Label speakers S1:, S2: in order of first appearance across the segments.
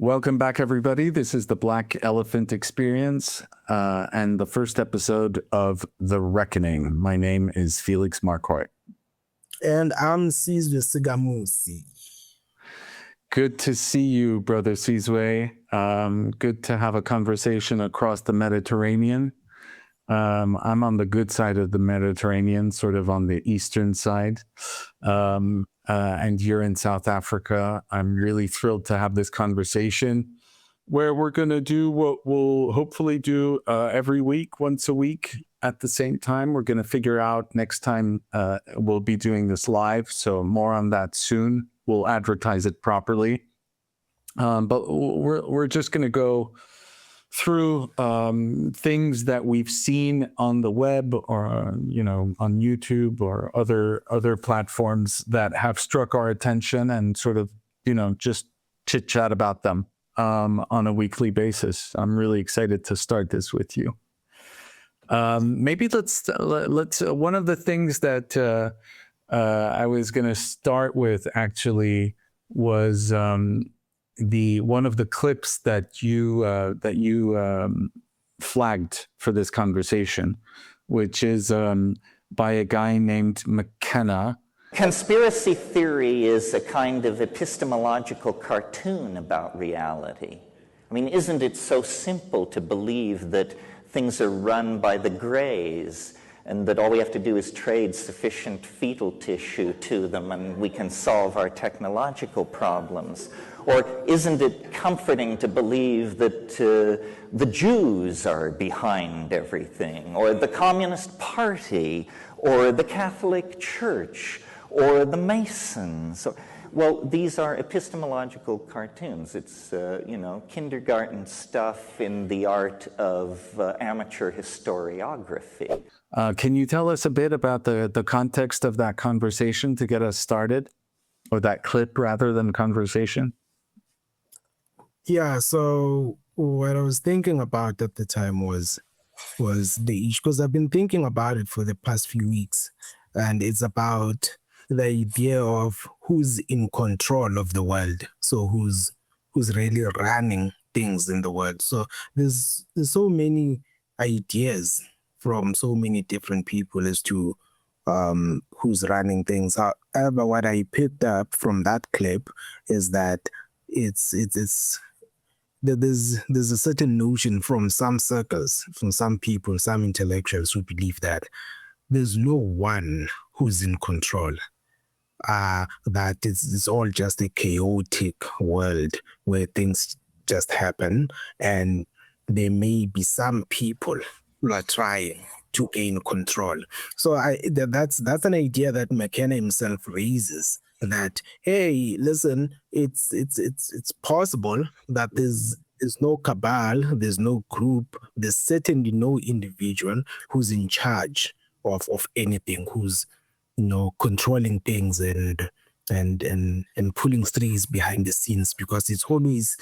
S1: Welcome back, everybody. This is the Black Elephant Experience and the first episode of The Wreckoning. My name is Felix Marquardt.
S2: And I'm Sizwe SikaMusi.
S1: Good to see you, Brother Sizwe. Good to have a conversation across the Mediterranean. I'm on the good side of the Mediterranean, sort of on the eastern side. And you're in South Africa. I'm really thrilled to have this conversation where we're going to do what we'll hopefully do every week, once a week at the same time. We're going to figure out next time we'll be doing this live. So more on that soon. We'll advertise it properly. But we're just going to go through things that we've seen on the web or on YouTube or other platforms that have struck our attention, and sort of just chit chat about them on a weekly basis. I'm really excited to start this with you. Maybe let's one of the things that I was going to start with actually was one of the clips that you flagged for this conversation, which is by a guy named McKenna.
S3: Conspiracy theory is a kind of epistemological cartoon about reality. I mean, isn't it so simple to believe that things are run by the Greys and that all we have to do is trade sufficient fetal tissue to them and we can solve our technological problems? Or isn't it comforting to believe that the Jews are behind everything, or the Communist Party, or the Catholic Church, or the Masons? Well, these are epistemological cartoons. It's, kindergarten stuff in the art of amateur historiography.
S1: Can you tell us a bit about the context of that conversation to get us started? Or that clip rather than conversation?
S2: Yeah, so what I was thinking about at the time was the issue, because I've been thinking about it for the past few weeks, and it's about the idea of who's in control of the world. So who's really running things in the world. So there's so many ideas from so many different people as to who's running things. However, what I picked up from that clip is that there's a certain notion from some circles, from some people, some intellectuals who believe that there's no one who's in control. That it's all just a chaotic world where things just happen, and there may be some people who are trying to gain control. So that's an idea that McKenna himself raises, that, hey, listen, it's possible that there's no cabal, there's no group, there's certainly no individual who's in charge of anything, who's controlling things and pulling strings behind the scenes, because it's always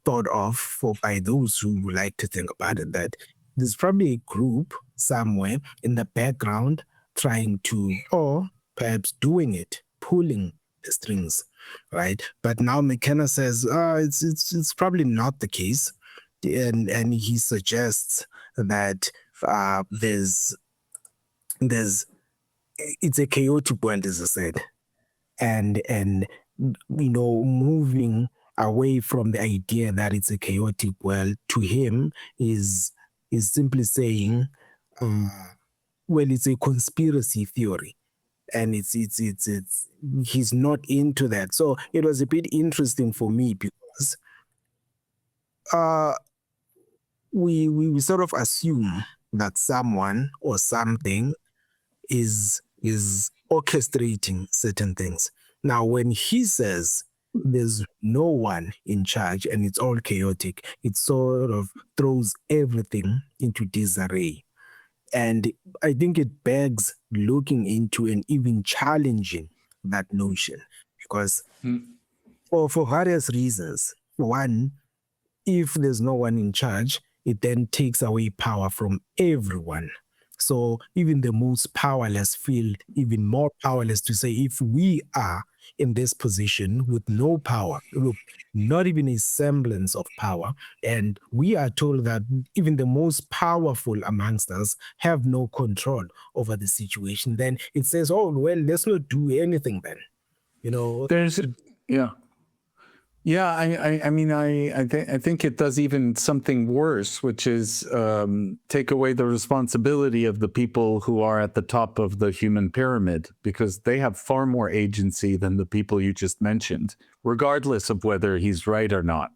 S2: thought of by those who like to think about it that there's probably a group somewhere in the background trying to, or perhaps doing it, pulling the strings, right? But now McKenna says, it's probably not the case, and he suggests that it's a chaotic world, as I said, and moving away from the idea that it's a chaotic world to him is simply saying, well, it's a conspiracy theory. And it's he's not into that. So it was a bit interesting for me because we sort of assume that someone or something is orchestrating certain things. Now, when he says there's no one in charge and it's all chaotic, it sort of throws everything into disarray. And I think it begs looking into and even challenging that notion, because for various reasons. One, if there's no one in charge, it then takes away power from everyone. So even the most powerless feel even more powerless to say, if we are in this position with no power, look, not even a semblance of power. And we are told that even the most powerful amongst us have no control over the situation. Then it says, oh, well, let's not do anything then. You know,
S1: There's, yeah. Yeah, I think it does even something worse, which is take away the responsibility of the people who are at the top of the human pyramid, because they have far more agency than the people you just mentioned, regardless of whether he's right or not.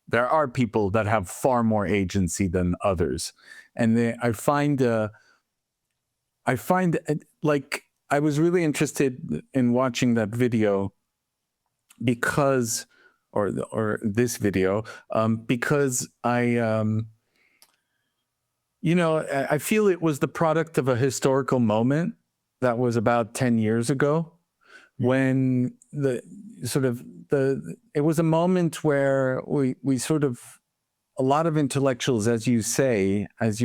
S1: There are people that have far more agency than others, and I find like I was really interested in watching that video because. Or this video, because I feel it was the product of a historical moment that was about 10 years ago, when it was a moment where we sort of, a lot of intellectuals, as you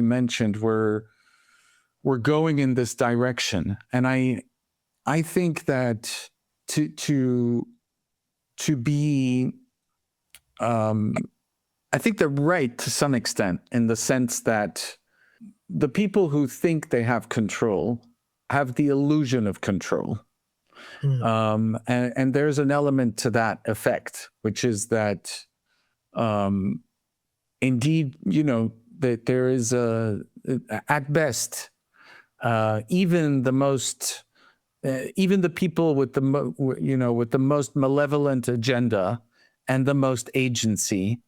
S1: mentioned, were going in this direction. And I think that to be, I think they're right to some extent, in the sense that the people who think they have control have the illusion of control. And there's an element to that effect, which is that indeed, that there is at best, even the people with the most malevolent agenda and the most agency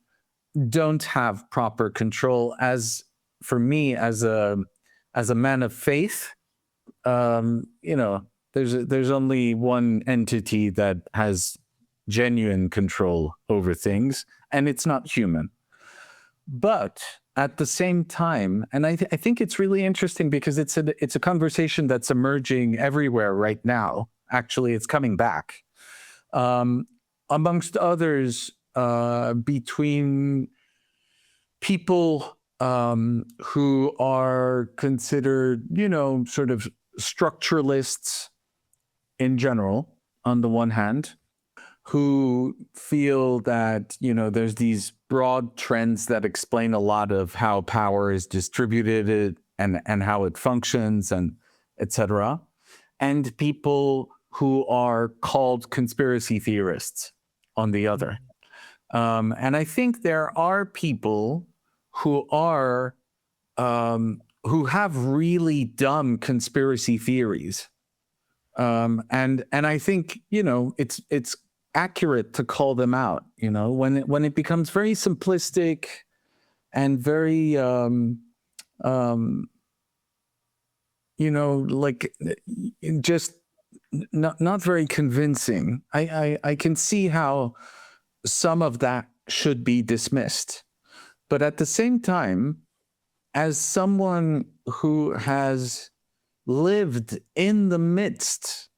S1: don't have proper control. As for me, as a man of faith, there's only one entity that has genuine control over things, and it's not human. But at the same time, and I think it's really interesting, because it's a conversation that's emerging everywhere right now. Actually, it's coming back, amongst others, between people who are considered, sort of structuralists in general, on the one hand, who feel that, there's these broad trends that explain a lot of how power is distributed and how it functions, and etc. And people who are called conspiracy theorists on the other. And I think there are people who are who have really dumb conspiracy theories. And I think, it's accurate to call them out, when it becomes very simplistic and very like just not very convincing. I can see how some of that should be dismissed, but at the same time, as someone who has lived in the midst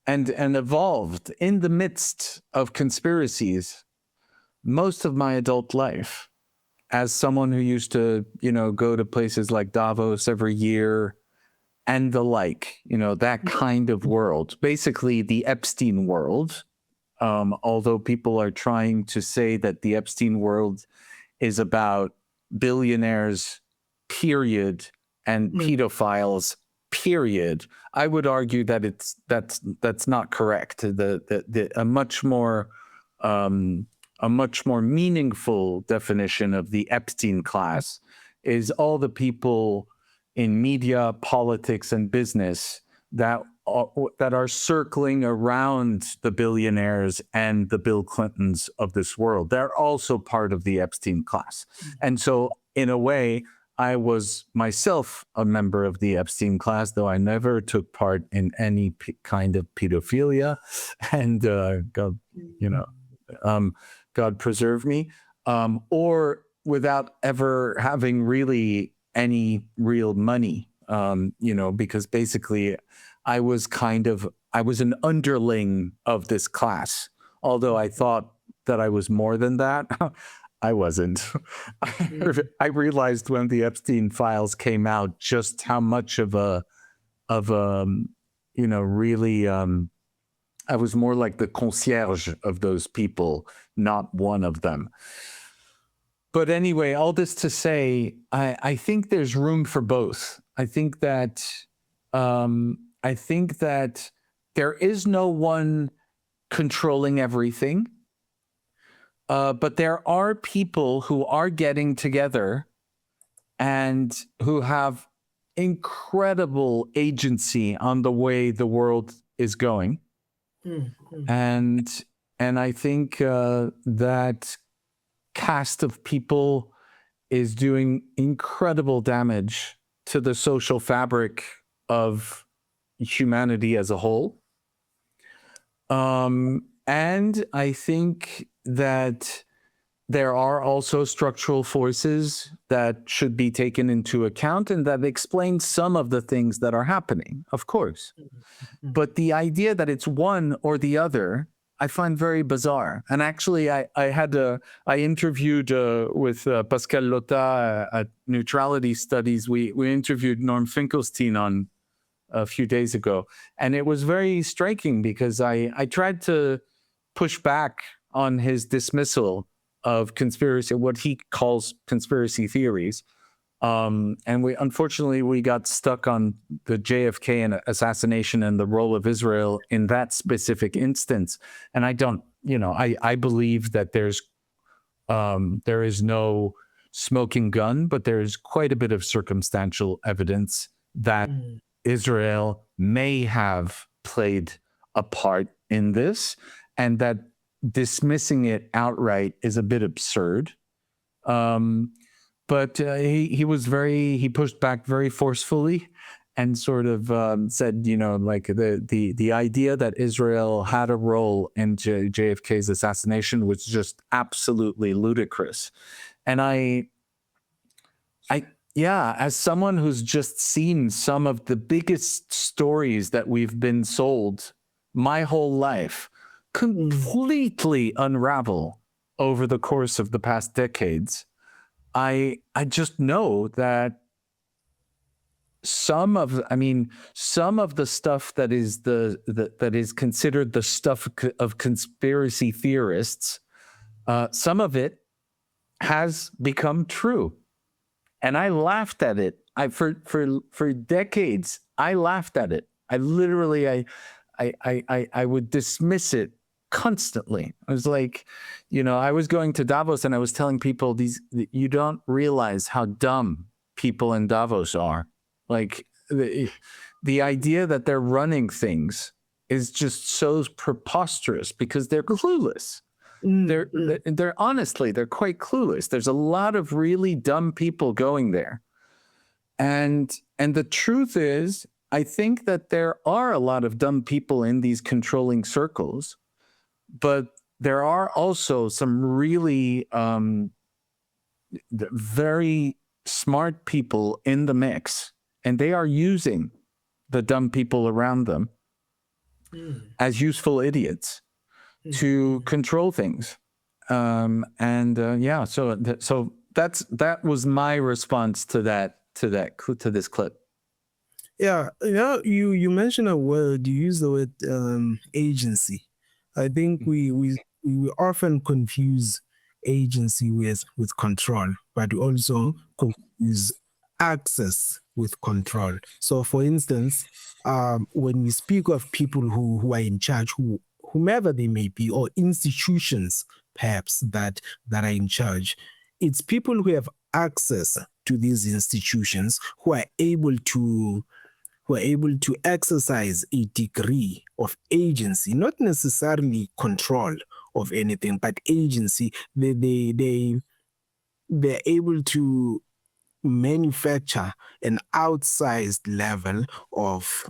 S1: and evolved in the midst of conspiracies most of my adult life, as someone who used to, go to places like Davos every year and the like, that kind of world, basically the Epstein world, although people are trying to say that the Epstein world is about billionaires, period, and pedophiles, period. I would argue that that's not correct. A much more meaningful definition of the Epstein class is all the people in media, politics, and business that are circling around the billionaires and the Bill Clintons of this world. They're also part of the Epstein class. And so, in a way, I was myself a member of the Epstein class, though I never took part in any kind of pedophilia, and God preserve me, or without ever having really any real money, because basically I was an underling of this class, although I thought that I was more than that. I wasn't. I realized when the Epstein files came out just how much of a really I was more like the concierge of those people, not one of them. But anyway, all this to say, I think there's room for both. I think that there is no one controlling everything, but there are people who are getting together and who have incredible agency on the way the world is going. And I think that cast of people is doing incredible damage to the social fabric of humanity as a whole. And I think that there are also structural forces that should be taken into account and that explain some of the things that are happening, of course. But the idea that it's one or the other, I find very bizarre. And actually, I interviewed with Pascal Lotta at Neutrality Studies. We interviewed Norm Finkelstein on a few days ago. And it was very striking because I tried to push back on his dismissal of conspiracy, what he calls conspiracy theories. And unfortunately, we got stuck on the JFK and assassination and the role of Israel in that specific instance. And I don't, I believe that there is no smoking gun, but there's quite a bit of circumstantial evidence that Israel may have played a part in this, and that dismissing it outright is a bit absurd. But he pushed back very forcefully and sort of said, like the idea that Israel had a role in JFK's assassination was just absolutely ludicrous. And as someone who's just seen some of the biggest stories that we've been sold my whole life completely unravel over the course of the past decades, I just know that some of the stuff that is that is considered the stuff of conspiracy theorists, some of it has become true. And I laughed at it. For decades, I laughed at it. I literally would dismiss it constantly. I was like, I was going to Davos and I was telling people you don't realize how dumb people in Davos are. Like the idea that they're running things is just so preposterous because they're clueless. They're honestly, they're quite clueless. There's a lot of really dumb people going there. And the truth is, I think that there are a lot of dumb people in these controlling circles, but there are also some really very smart people in the mix, and they are using the dumb people around them as useful idiots to control things. So that was my response to this clip.
S2: Yeah, you mentioned a word. You use the word agency. I think we often confuse agency with control, but we also confuse access with control. So, for instance, when we speak of people who are in charge, whomever they may be, or institutions perhaps that are in charge, it's people who have access to these institutions who are able to exercise a degree of agency, not necessarily control of anything, but agency. They're able to manufacture an outsized level of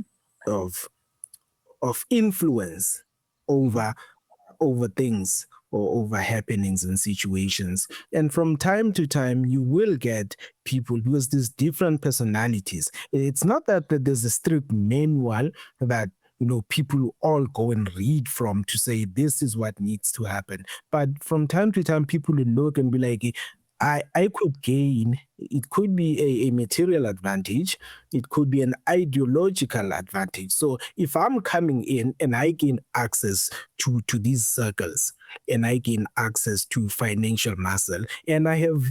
S2: influence over things or over happenings and situations. And from time to time, you will get people with these different personalities. It's not that there's a strict manual that people all go and read from to say this is what needs to happen. But from time to time, people will look and be like, I could gain, it could be a material advantage, it could be an ideological advantage. So if I'm coming in and I gain access to these circles, and I gain access to financial muscle, and I have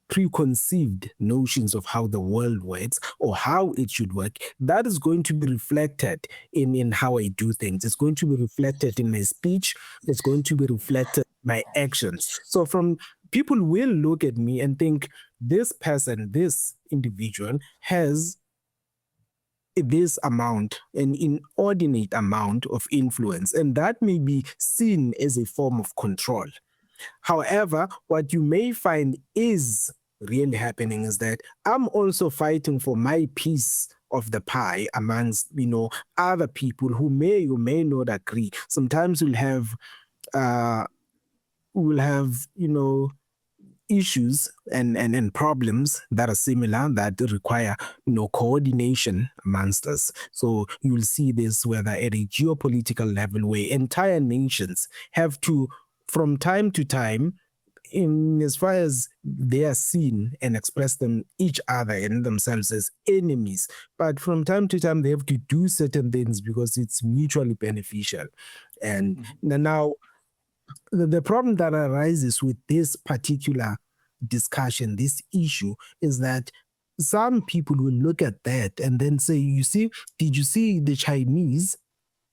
S2: preconceived notions of how the world works or how it should work, that is going to be reflected in how I do things. It's going to be reflected in my speech. It's going to be reflected in my actions. So from people will look at me and think this person, this individual has this amount, an inordinate amount of influence, and that may be seen as a form of control. However, what you may find is really happening is that I'm also fighting for my piece of the pie amongst, other people who may or may not agree. Sometimes uh, we'll have, issues and problems that are similar that require coordination amongst us. So you will see this whether at a geopolitical level where entire nations have to, from time to time, in as far as they are seen and express them each other and themselves as enemies, but from time to time they have to do certain things because it's mutually beneficial. And now the problem that arises with this particular discussion, this issue, is that some people will look at that and then say, did you see the Chinese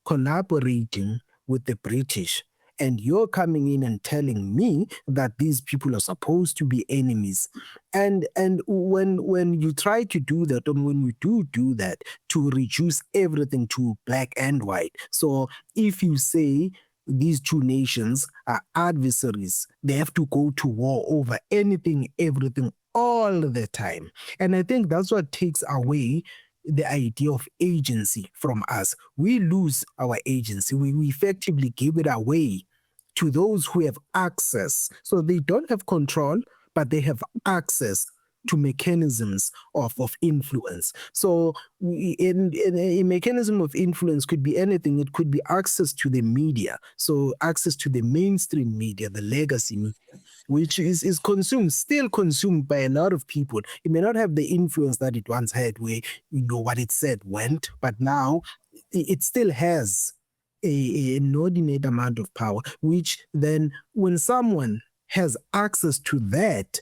S2: collaborating with the British? And you're coming in and telling me that these people are supposed to be enemies. And when you try to do that, and when you do that, to reduce everything to black and white. So if you say these two nations are adversaries, they have to go to war over anything, everything, all the time. And I think that's what takes away the idea of agency from us. We lose our agency. We effectively give it away to those who have access. So they don't have control, but they have access to mechanisms of influence. So in a mechanism of influence could be anything. It could be access to the media. So access to the mainstream media, the legacy media, which is still consumed by a lot of people. It may not have the influence that it once had where, what it said went, but now it still has an inordinate amount of power, which then when someone has access to that,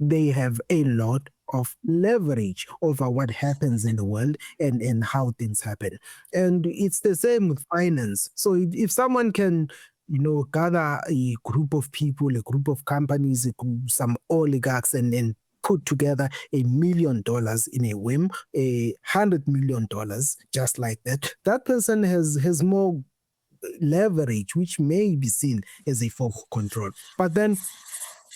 S2: they have a lot of leverage over what happens in the world and how things happen. And it's the same with finance. So if someone can gather a group of people, a group of companies, some oligarchs, and put together $1 million in a whim, $100 million, just like that, that person has more leverage, which may be seen as a form of control. But then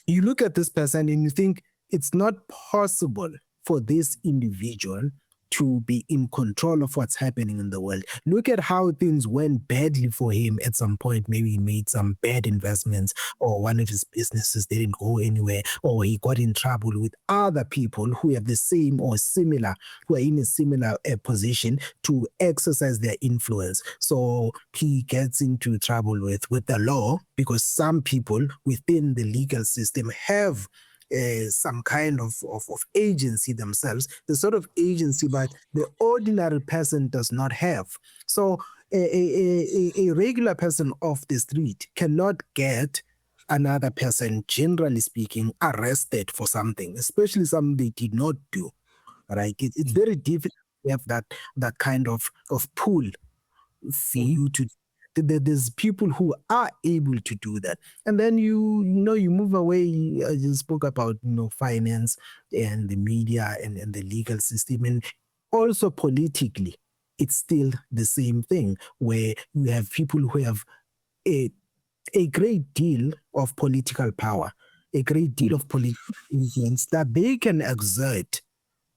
S2: you look at this person and you think it's not possible for this individual to be in control of what's happening in the world. Look at how things went badly for him at some point. Maybe he made some bad investments, or one of his businesses didn't go anywhere, or he got in trouble with other people who have the same or similar, who are in a similar position to exercise their influence. So he gets into trouble with the law because some people within the legal system have some kind of agency themselves, the sort of agency that the ordinary person does not have. So a regular person off the street cannot get another person, generally speaking, arrested for something, especially something they did not do. Right? It's very difficult to have that kind of pull for you to. There's people who are able to do that, and then you move away. I just spoke about finance and the media and the legal system, and also politically, it's still the same thing where you have people who have a great deal of political power, a great deal of political influence that they can exert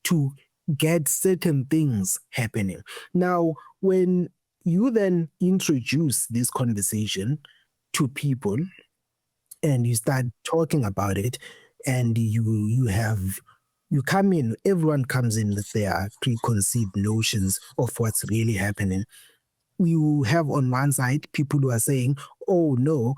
S2: to get certain things happening. Now, when you then introduce this conversation to people and you start talking about it, and you come in, everyone comes in with their preconceived notions of what's really happening. you have on one side people who are saying, oh no,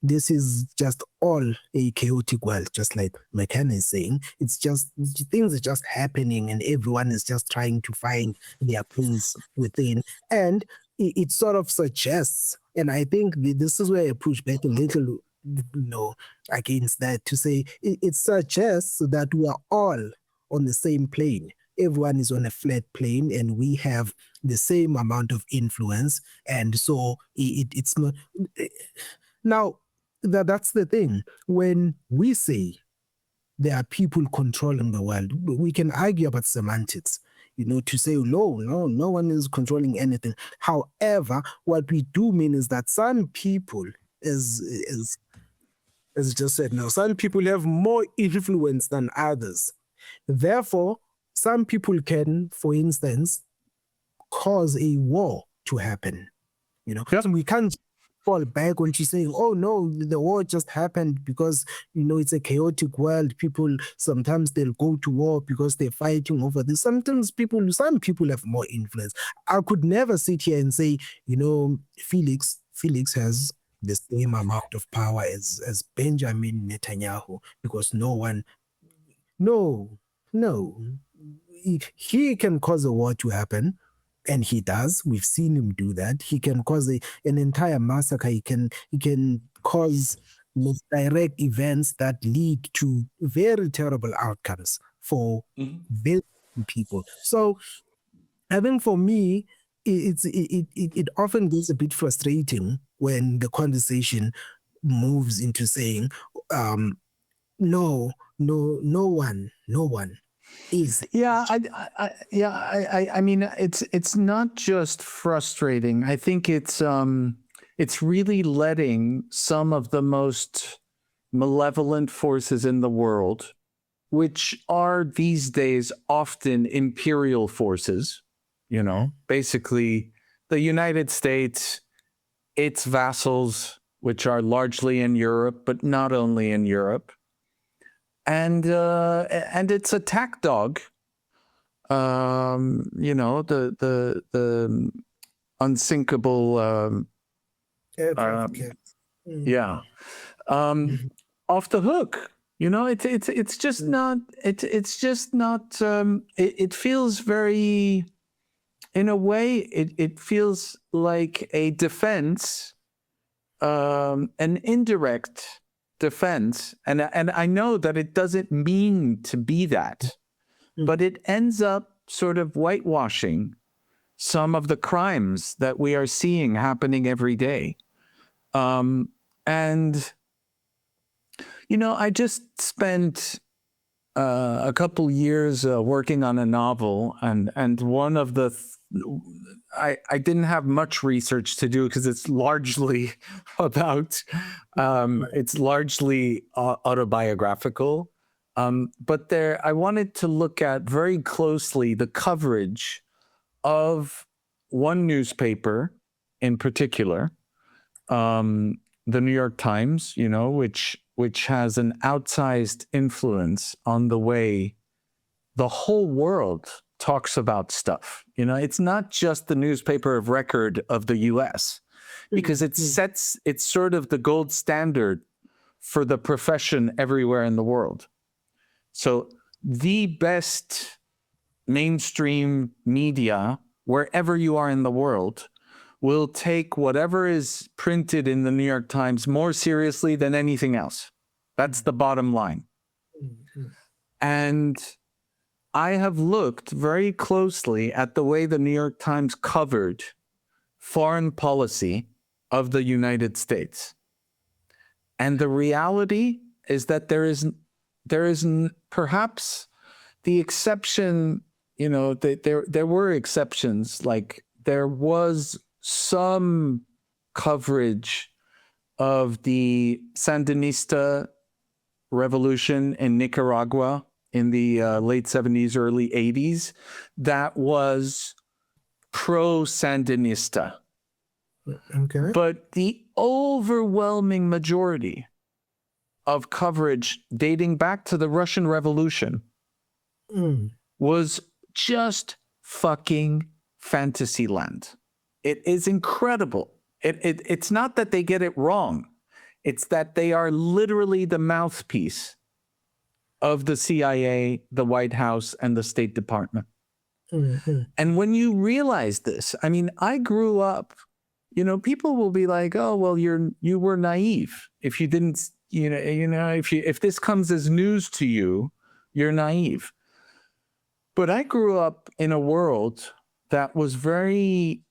S2: this is just all a chaotic world, just like McKenna is saying. It's just things are just happening and everyone is just trying to find their place within. And it sort of suggests, and I think this is where I push back a little, against that, to say it suggests that we are all on the same plane. Everyone is on a flat plane and we have the same amount of influence. And so it's not. Now, that's the thing. When we say there are people controlling the world, we can argue about semantics, to say, no one is controlling anything. However, what we do mean is that some people, as just said, now, some people have more influence than others. Therefore, some people can, for instance, cause a war to happen. We can't fall back when she's saying, oh no, the war just happened because, it's a chaotic world. People, sometimes they'll go to war because they're fighting over this. Some people have more influence. I could never sit here and say, Felix has the same amount of power as Benjamin Netanyahu, because no, he can cause a war to happen, and he does. We've seen him do that. He can cause an entire massacre. He can cause direct events that lead to very terrible outcomes for very people. So I think for me, it often gets a bit frustrating when the conversation moves into saying, no one is.
S1: Yeah, I mean, it's not just frustrating. I think it's really letting some of the most malevolent forces in the world, which are these days often imperial forces, basically the United States, its vassals, which are largely in Europe, but not only in Europe, and its attack dog, the unsinkable, off the hook. It's just not. It feels very. In a way, it feels like a defense, an indirect defense, and I know that it doesn't mean to be that, but it ends up sort of whitewashing some of the crimes that we are seeing happening every day. And I just spent a couple years working on a novel, and one of the I didn't have much research to do because it's largely about it's largely autobiographical, but I wanted to look at very closely the coverage of one newspaper in particular, the New York Times, which has an outsized influence on the way the whole world talks about stuff. It's not just the newspaper of record of the US, because it's sort of the gold standard for the profession everywhere in the world. So the best mainstream media, wherever you are in the world, will take whatever is printed in the New York Times more seriously than anything else. That's the bottom line. And I have looked very closely at the way the New York Times covered foreign policy of the United States. And the reality is that there is perhaps the exception, there were exceptions, like there was some coverage of the Sandinista revolution in Nicaragua in the late 70s, early 80s, that was pro-Sandinista.
S2: Okay.
S1: But the overwhelming majority of coverage dating back to the Russian Revolution was just fucking fantasy land. It is incredible. It's not that they get it wrong. It's that they are literally the mouthpiece of the CIA, the White House, and the State Department.
S2: Mhm.
S1: And when you realize this, I mean, I grew up, people will be like, oh, well, you were naive. If you didn't, if this comes as news to you, you're naive. But I grew up in a world that was very,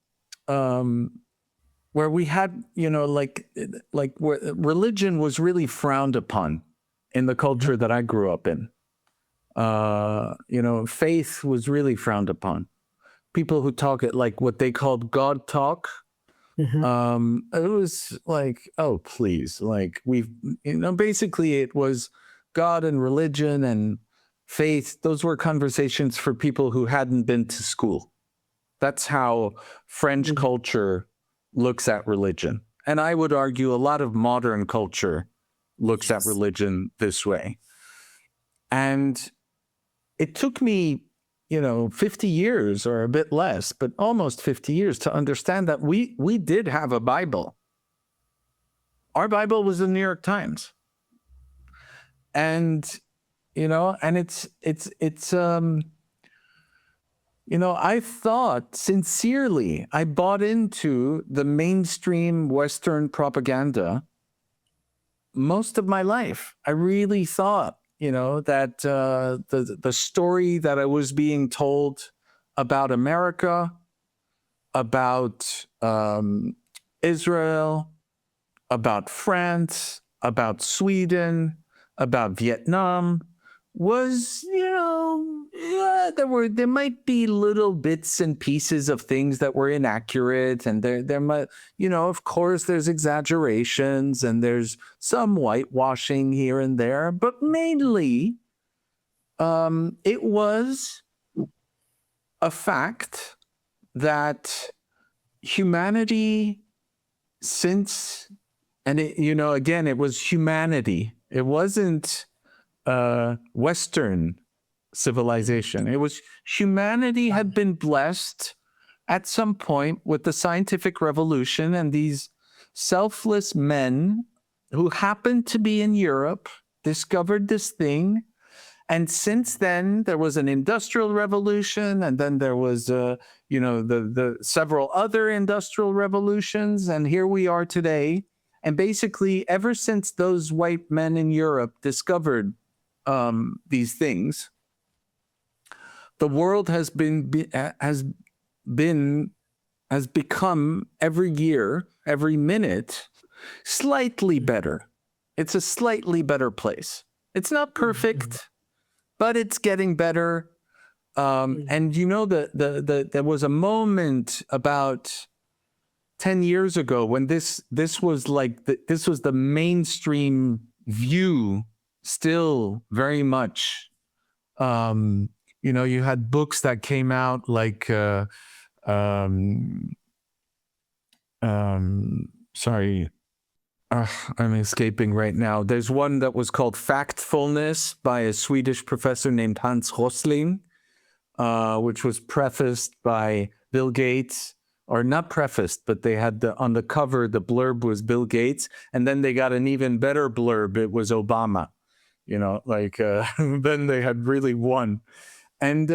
S1: where we had, where religion was really frowned upon in the culture that I grew up in. Faith was really frowned upon. People who talk it like what they called God talk. It was like, oh, please, like basically it was God and religion and faith. Those were conversations for people who hadn't been to school. That's how French culture looks at religion. And I would argue a lot of modern culture looks at religion this way. And it took me, 50 years or a bit less, but almost 50 years to understand that we did have a Bible. Our Bible was the New York Times. And, and I thought sincerely, I bought into the mainstream Western propaganda most of my life. I really thought, that the story that I was being told about America, about Israel, about France, about Sweden, about Vietnam was, there might be little bits and pieces of things that were inaccurate, and there might, of course there's exaggerations and there's some whitewashing here and there, but mainly it was a fact that humanity again, it was humanity. It wasn't Western civilization. It was humanity had been blessed at some point with the scientific revolution, and these selfless men who happened to be in Europe discovered this thing. And since then, there was an industrial revolution, and then there was, the several other industrial revolutions, and here we are today. And basically, ever since those white men in Europe discovered these things, the world has become every year, every minute, slightly better. It's a slightly better place. It's not perfect, but it's getting better. And there was a moment about 10 years ago when this was the mainstream view, still very much. You had books that came out like sorry, I'm escaping right now. There's one that was called Factfulness by a Swedish professor named Hans Rosling, which was prefaced by Bill Gates, or not prefaced, but they had on the cover, the blurb was Bill Gates, and then they got an even better blurb. It was Obama, then they had really won. And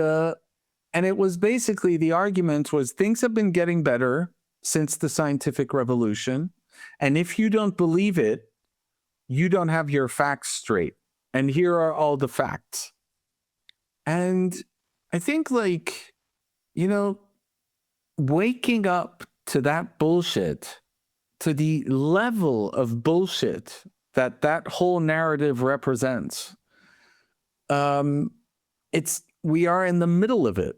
S1: it was basically, the argument was things have been getting better since the scientific revolution. And if you don't believe it, you don't have your facts straight. And here are all the facts. And I think waking up to that bullshit, to the level of bullshit that whole narrative represents, we are in the middle of it,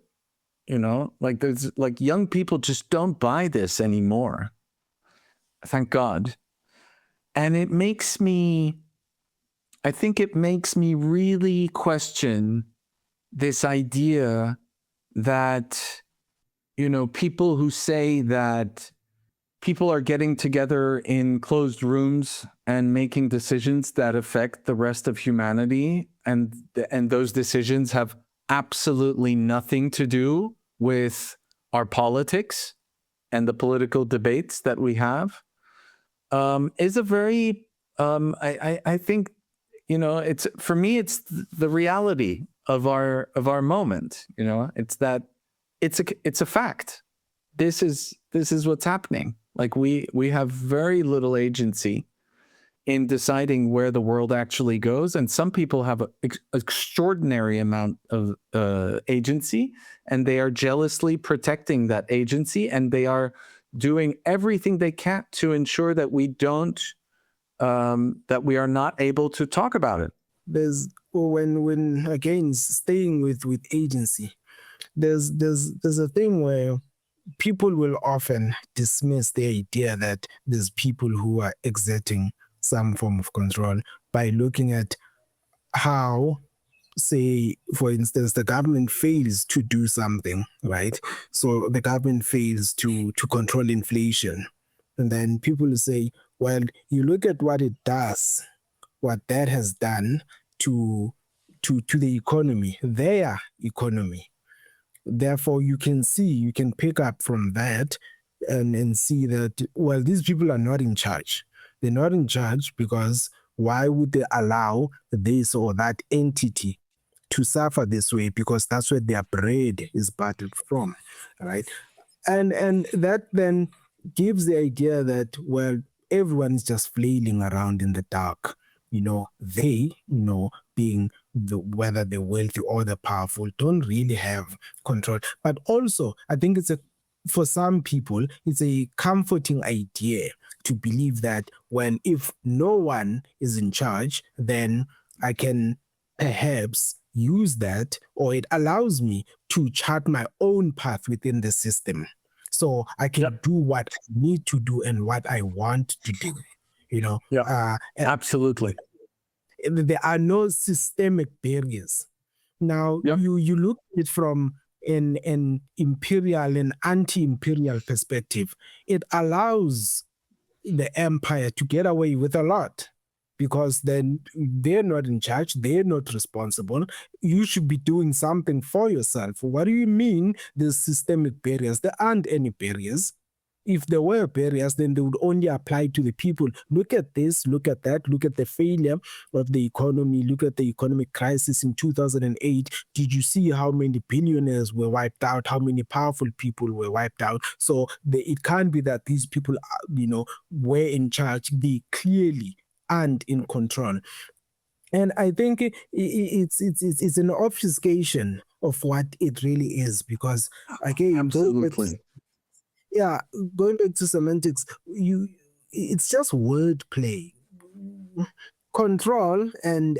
S1: there's young people just don't buy this anymore. Thank God. And it makes me really question this idea that, people who say that people are getting together in closed rooms and making decisions that affect the rest of humanity, and those decisions have absolutely nothing to do with our politics. and the political debates that we have is a very, I think, it's, for me, it's the reality of our moment. It's that it's a fact. This is what's happening. Like we have very little agency in deciding where the world actually goes, and some people have an extraordinary amount of agency, and they are jealously protecting that agency, and they are doing everything they can to ensure that we don't, that we are not able to talk about it.
S2: There's when again staying with agency, there's a thing where people will often dismiss the idea that there's people who are exerting some form of control by looking at how, say, for instance, the government fails to do something, right? So the government fails to control inflation. And then people say, well, you look at what it does, what that has done to the economy, their economy. Therefore, you can pick up from that and see that, well, these people are not in charge. They're not in charge because why would they allow this or that entity to suffer this way? Because that's where their bread is buttered from, right? And that then gives the idea that, well, everyone is just flailing around in the dark. They, being whether the wealthy or the powerful, don't really have control. But also, I think for some people, it's a comforting idea to believe that if no one is in charge, then I can perhaps use that, or it allows me to chart my own path within the system. So I can do what I need to do and what I want to do.
S1: Absolutely.
S2: There are no systemic barriers. Now, you look at it from an imperial and anti-imperial perspective. It allows the empire to get away with a lot, because then they're not in charge, they're not responsible. You should be doing something for yourself. What do you mean there's systemic barriers? There aren't any barriers. If there were barriers, then they would only apply to the people. Look at this, look at that, look at the failure of the economy, look at the economic crisis in 2008. Did you see how many billionaires were wiped out, how many powerful people were wiped out? So it can't be that these people, were in charge. They clearly aren't in control. And I think it's an obfuscation of what it really is, because again,
S1: absolutely.
S2: Going back to semantics, it's just wordplay. Control and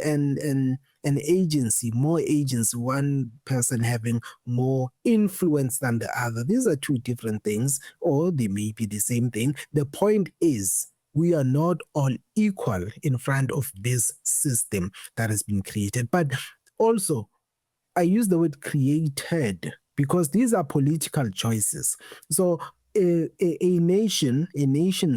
S2: agency, more agency, one person having more influence than the other. These are two different things, or they may be the same thing. The point is, we are not all equal in front of this system that has been created. But also, I use the word created because these are political choices. So a nation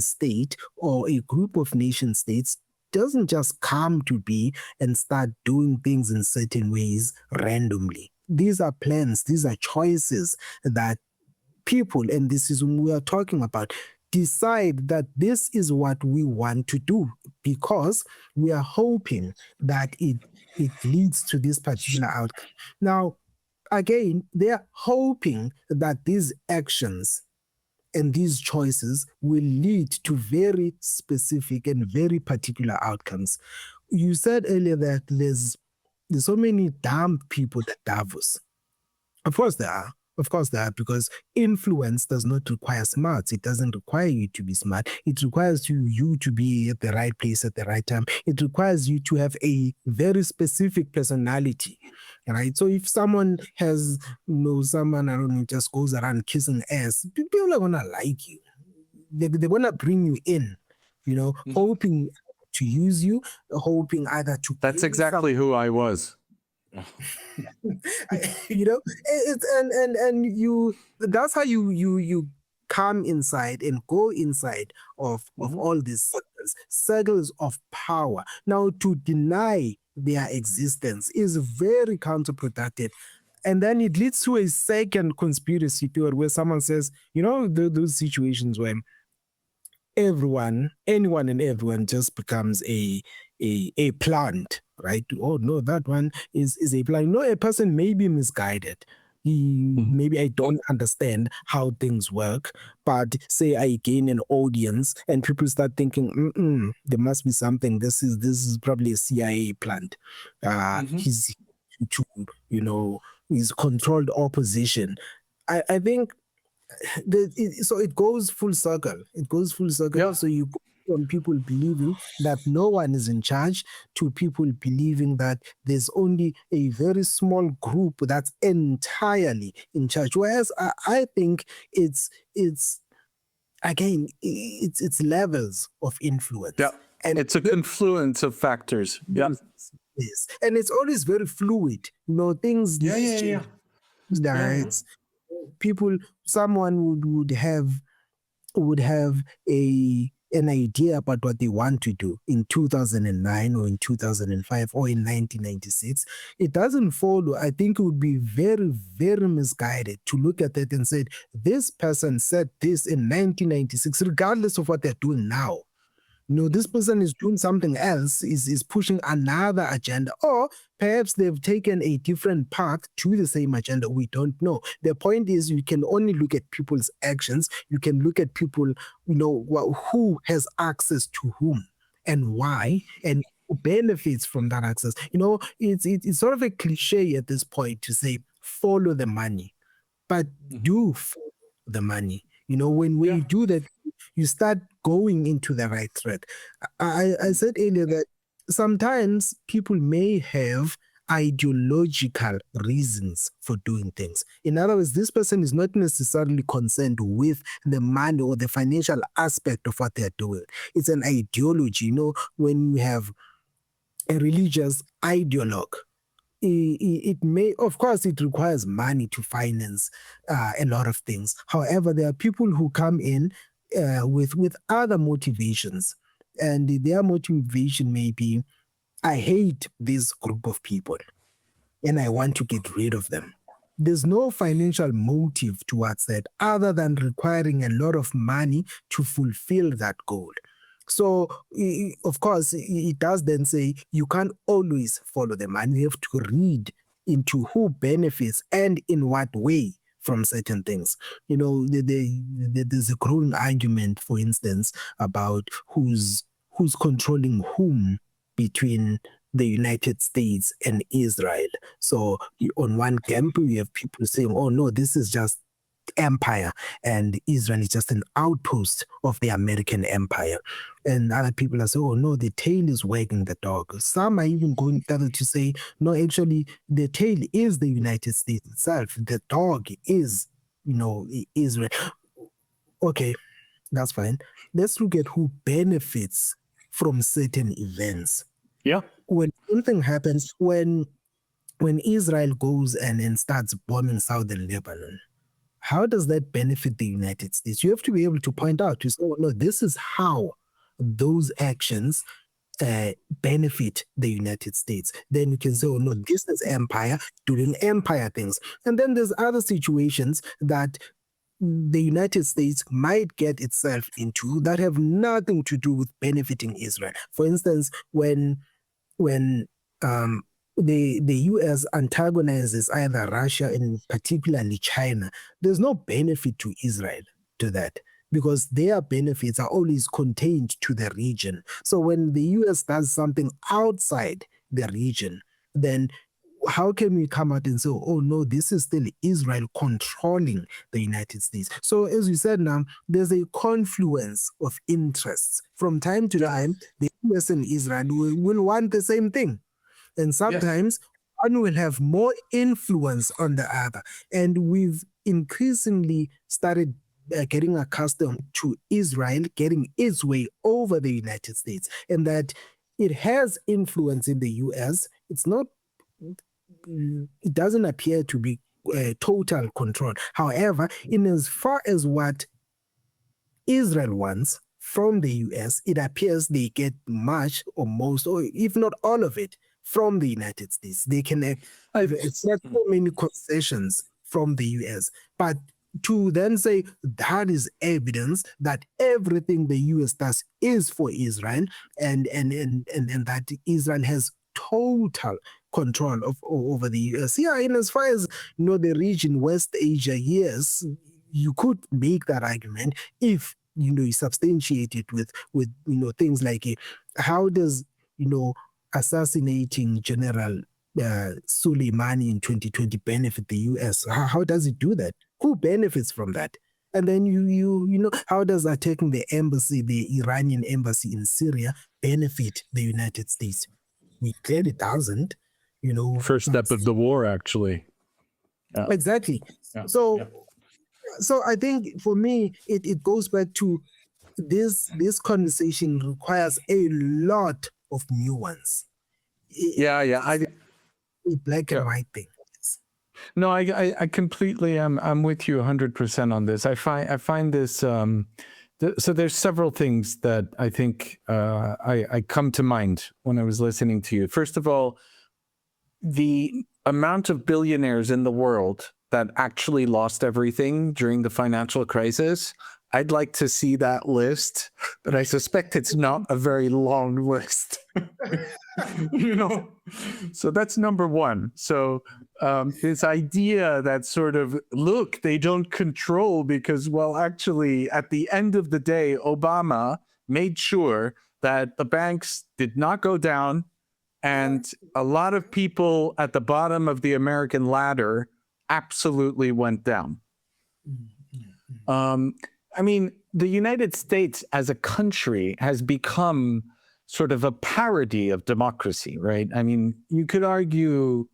S2: state, or a group of nation states doesn't just come to be and start doing things in certain ways randomly. These are plans, these are choices that people, and this is what we are talking about, decide that this is what we want to do because we are hoping that it leads to this particular outcome. Now, again, they are hoping that these actions and these choices will lead to very specific and very particular outcomes. You said earlier that there's so many dumb people at Davos. Of course there are. Of course there are, because influence does not require smarts. It doesn't require you to be smart. It requires you to be at the right place at the right time. It requires you to have a very specific personality, right? So if someone has, someone, I don't know, just goes around kissing ass, people are going to like you. They're going to bring you in, hoping to use you, hoping either to...
S1: That's exactly who I was.
S2: That's how you come inside and go inside of all these circles of power. Now, to deny their existence is very counterproductive. And then it leads to a second conspiracy theory where someone says, those situations where anyone and everyone just becomes a plant, right? Oh no, that one is a plant. No, a person may be misguided. Maybe I don't understand how things work, but say I gain an audience and people start thinking, there must be something. This is probably a CIA plant. He's to he's controlled opposition. I think so it goes full circle. It goes full circle.
S1: Yeah.
S2: So you go from people believing that no one is in charge to people believing that there's only a very small group that's entirely in charge. Whereas I think it's again it's levels of influence.
S1: Yeah. And it's a confluence of factors. Yeah.
S2: Yes. And it's always very fluid. Things change. It's people, someone would have an idea about what they want to do in 2009 or in 2005 or in 1996. It doesn't follow. I think it would be very, very misguided to look at it and say, this person said this in 1996, regardless of what they're doing now. This person is doing something else, is pushing another agenda, or perhaps they've taken a different path to the same agenda. We don't know. The point is, you can only look at people's actions. You can look at people, who has access to whom and why, and who benefits from that access. It's sort of a cliche at this point to say, follow the money, but do follow the money. When you do that, you start going into the right thread. I said earlier that sometimes people may have ideological reasons for doing things. In other words, this person is not necessarily concerned with the money or the financial aspect of what they're doing. It's an ideology. When you have a religious ideologue, it may, of course, it requires money to finance a lot of things. However, there are people who come in with other motivations, and their motivation may be, I hate this group of people and I want to get rid of them. There's no financial motive towards that other than requiring a lot of money to fulfill that goal. So, of course, it does then say you can't always follow the money. You have to read into who benefits and in what way from certain things. There's a growing argument, for instance, about who's controlling whom between the United States and Israel. So on one camp, you have people saying, oh no, this is just empire and Israel is just an outpost of the American empire. And other people are saying, oh no, the tail is wagging the dog. Some are even going further to say, no, actually the tail is the United States itself. The dog is, Israel. Okay, that's fine. Let's look at who benefits from certain events.
S1: Yeah.
S2: When something happens, when Israel goes and starts bombing southern Lebanon, how does that benefit the United States? You have to be able to point out, to say, oh, no, this is how those actions benefit the United States. Then you can say, oh, no, this is empire doing empire things. And then there's other situations that the United States might get itself into that have nothing to do with benefiting Israel. For instance, when the U.S. antagonizes either Russia and particularly China, there's no benefit to Israel to that, because their benefits are always contained to the region. So when the U.S. does something outside the region, then how can we come out and say, oh no, this is still Israel controlling the United States? So as you said now, there's a confluence of interests. From time to time, the US and Israel will want the same thing. And sometimes one will have more influence on the other. And we've increasingly started getting accustomed to Israel getting its way over the United States, and that it has influence in the US. It doesn't appear to be total control. However, in as far as what Israel wants from the US, it appears they get much or most, or if not all of it, from the United States. They can accept so many concessions from the US. But to then say that is evidence that everything the US does is for Israel and that Israel has total control over the US. Yeah, and as far as the region West Asia, yes, you could make that argument if you substantiate it with things like how does assassinating General Soleimani in 2020 benefit the US? How does it do that? Who benefits from that? And then how does attacking the embassy, the Iranian embassy in Syria, benefit the United States? We clearly doesn't.
S1: First step of the war, actually.
S2: Yeah. Exactly.
S1: Yeah.
S2: So I think for me, it goes back to this conversation requires a lot of nuance. A black and white thing.
S1: No, I completely I'm with you 100% on this. I find this so there's several things that I think I come to mind when I was listening to you. First of all, the amount of billionaires in the world that actually lost everything during the financial crisis, I'd like to see that list, but I suspect it's not a very long list. So that's number one. So this idea that sort of, look, they don't control because, well, actually, at the end of the day, Obama made sure that the banks did not go down, and a lot of people at the bottom of the American ladder absolutely went down. I mean, the United States as a country has become sort of a parody of democracy, right? I mean, you could argue,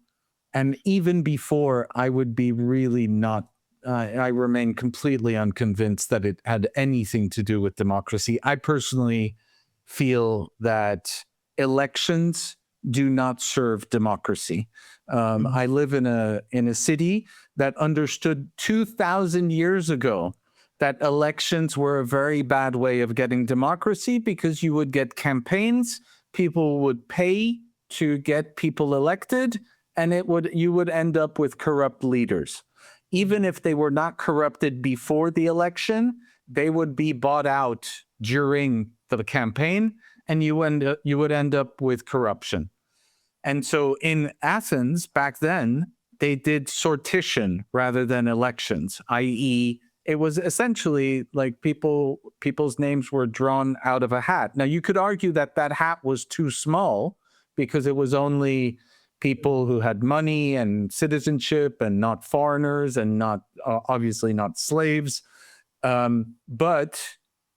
S1: and even before, I would be really not, I remain completely unconvinced that it had anything to do with democracy. I personally feel that elections do not serve democracy. I live in a city that understood 2,000 years ago that elections were a very bad way of getting democracy because you would get campaigns, people would pay to get people elected, and you would end up with corrupt leaders. Even if they were not corrupted before the election, they would be bought out during the campaign, and you would end up with corruption. And so in Athens back then, they did sortition rather than elections, i.e., it was essentially like people's names were drawn out of a hat. Now, you could argue that hat was too small because it was only people who had money and citizenship and not foreigners and not obviously not slaves. But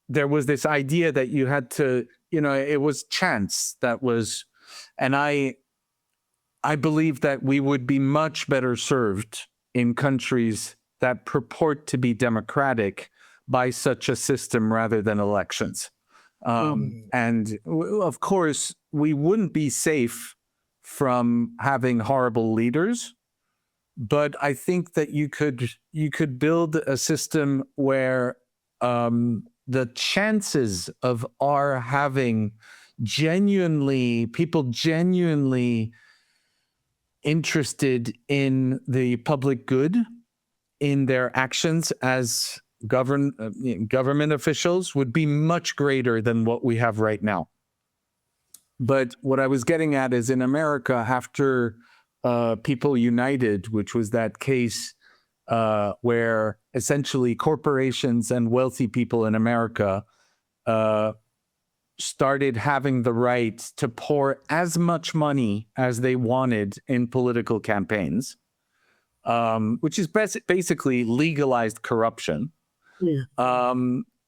S1: there was this idea that you had to, it was chance that was, and I believe that we would be much better served in countries that purport to be democratic by such a system rather than elections. And of course, we wouldn't be safe from having horrible leaders, but I think that you could build a system where the chances of our having people genuinely interested in the public good in their actions as government officials would be much greater than what we have right now. But what I was getting at is in America, after People United, which was that case where essentially corporations and wealthy people in America started having the right to pour as much money as they wanted in political campaigns, which is basically legalized corruption. Yeah.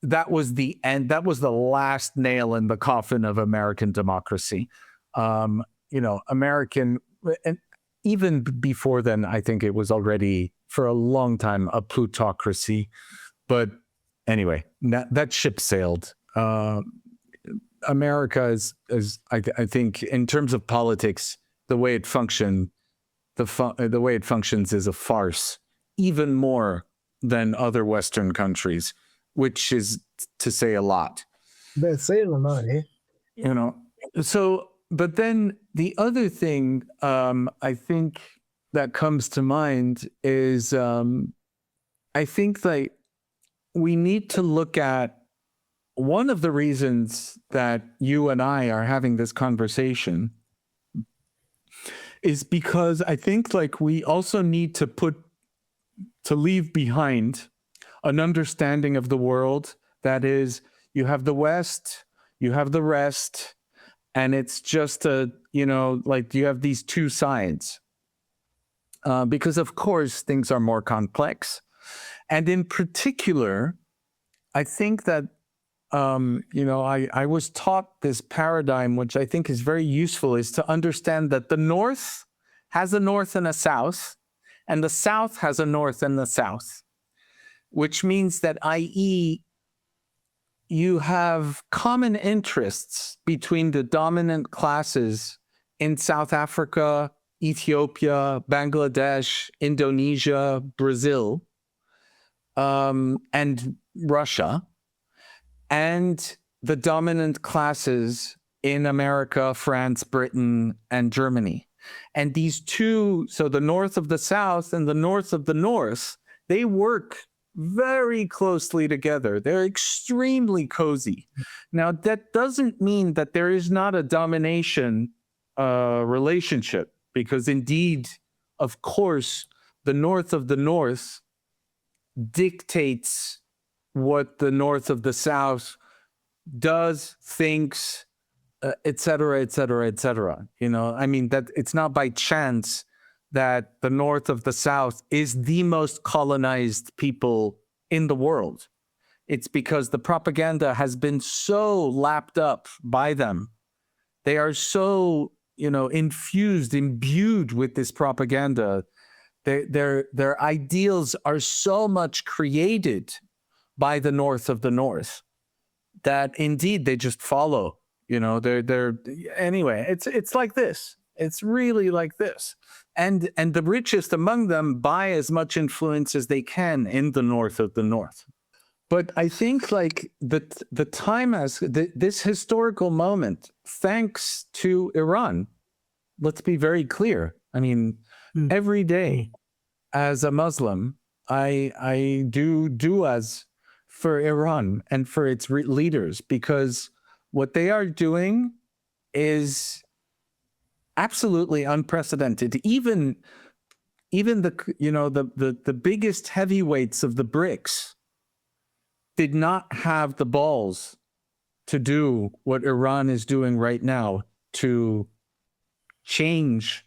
S1: That was the end. That was the last nail in the coffin of American democracy. American, and even before then, I think it was already for a long time a plutocracy. But anyway, that ship sailed. America is I think, in terms of politics, the way it functions is a farce, even more than other Western countries, which is to say a lot.
S2: That's saying a lot, eh?
S1: So but then the other thing I think that comes to mind is I think that we need to look at one of the reasons that you and I are having this conversation is because I think like we also need to leave behind an understanding of the world that is, you have the West, you have the rest, and it's just like you have these two sides. Because of course things are more complex. And in particular, I think that, I was taught this paradigm, which I think is very useful, is to understand that the North has a North and a South, and the South has a North and a South, which means that, i.e., you have common interests between the dominant classes in South Africa, Ethiopia, Bangladesh, Indonesia, Brazil, and Russia, and the dominant classes in America, France, Britain, and Germany. And these two, so the North of the South and the North of the North, they work very closely together. They're extremely cozy. Now, that doesn't mean that there is not a domination relationship, because indeed, of course, the North of the North dictates what the North of the South does, thinks, et cetera, et cetera, et cetera. I mean, that it's not by chance that the North of the South is the most colonized people in the world. It's because the propaganda has been so lapped up by them. They are so, imbued with this propaganda. Their ideals are so much created by the North of the North that indeed they just follow. Anyway, it's like this. It's really like this. And the richest among them buy as much influence as they can in the North of the North. But I think like the time has this historical moment, thanks to Iran. Let's be very clear. I mean, every day as a Muslim, I do du'as for Iran and for its leaders, because what they are doing is absolutely unprecedented. Even the biggest heavyweights of the BRICS did not have the balls to do what Iran is doing right now, to change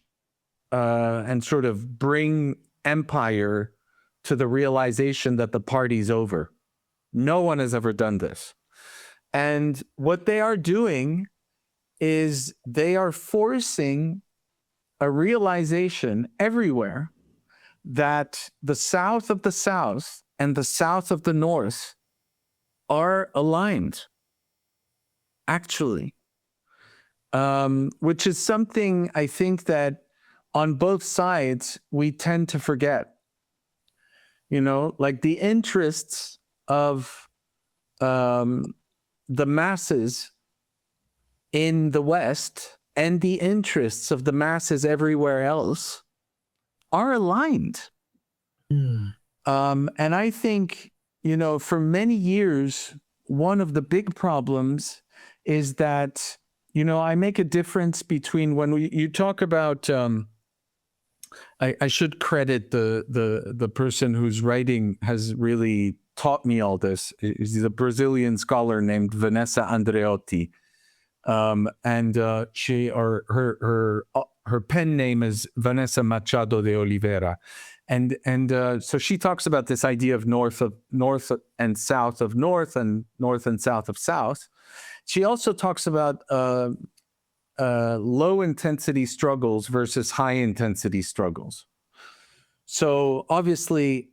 S1: and sort of bring empire to the realization that the party's over. No one has ever done this. And what they are doing is they are forcing a realization everywhere that the South of the South and the South of the North are aligned, actually, which is something I think that on both sides we tend to forget. Like the interests of the masses in the West and the interests of the masses everywhere else are aligned. And I think, for many years, one of the big problems is that, I make a difference between when you talk about, I should credit the person whose writing has really taught me all this. Is a Brazilian scholar named Vanessa Andreotti. And her pen name is Vanessa Machado de Oliveira. And so she talks about this idea of north and south of north and north and south of south. She also talks about low intensity struggles versus high intensity struggles. So obviously,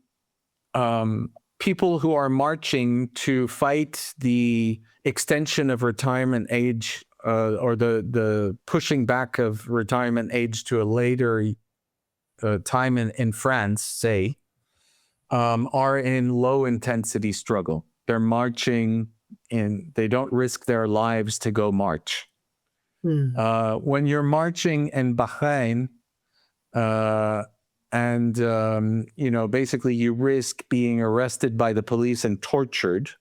S1: people who are marching to fight the extension of retirement age or the pushing back of retirement age to a later time in France, say, are in low intensity struggle. They're marching they don't risk their lives to go march. When you're marching in Bahrain, basically you risk being arrested by the police and tortured,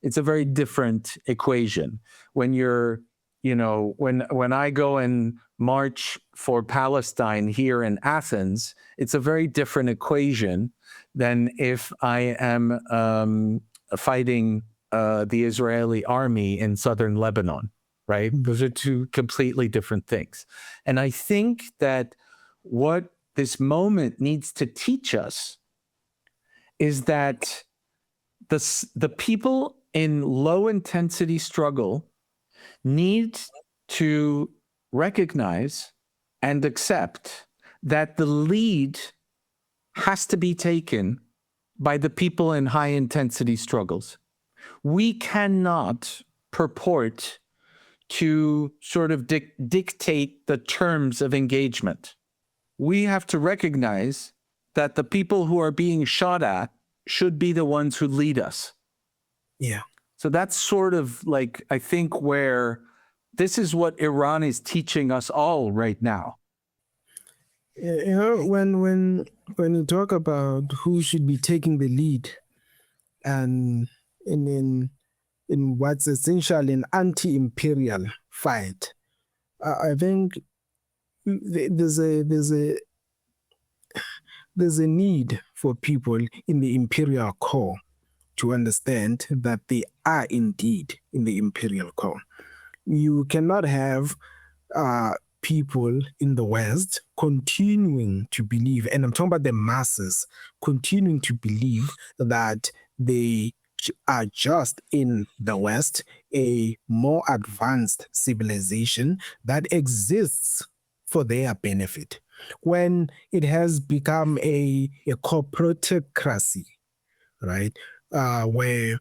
S1: it's a very different equation. When you're, when I go and march for Palestine here in Athens, it's a very different equation than if I am fighting the Israeli army in southern Lebanon, right? Those are two completely different things. And I think that what this moment needs to teach us is that the people in low intensity struggle need to recognize and accept that the lead has to be taken by the people in high intensity struggles. We cannot purport to sort of dictate the terms of engagement. We have to recognize that the people who are being shot at should be the ones who lead us.
S2: Yeah.
S1: So that's sort of like, I think, where this is what Iran is teaching us all right now.
S2: When you talk about who should be taking the lead, and in what's essentially an anti-imperial fight, I think there's a need for people in the imperial core to understand that they are indeed in the imperial core. You cannot have people in the West continuing to believe, and I'm talking about the masses, continuing to believe that they are just in the West, a more advanced civilization that exists for their benefit, when it has become a corporatocracy, right? Where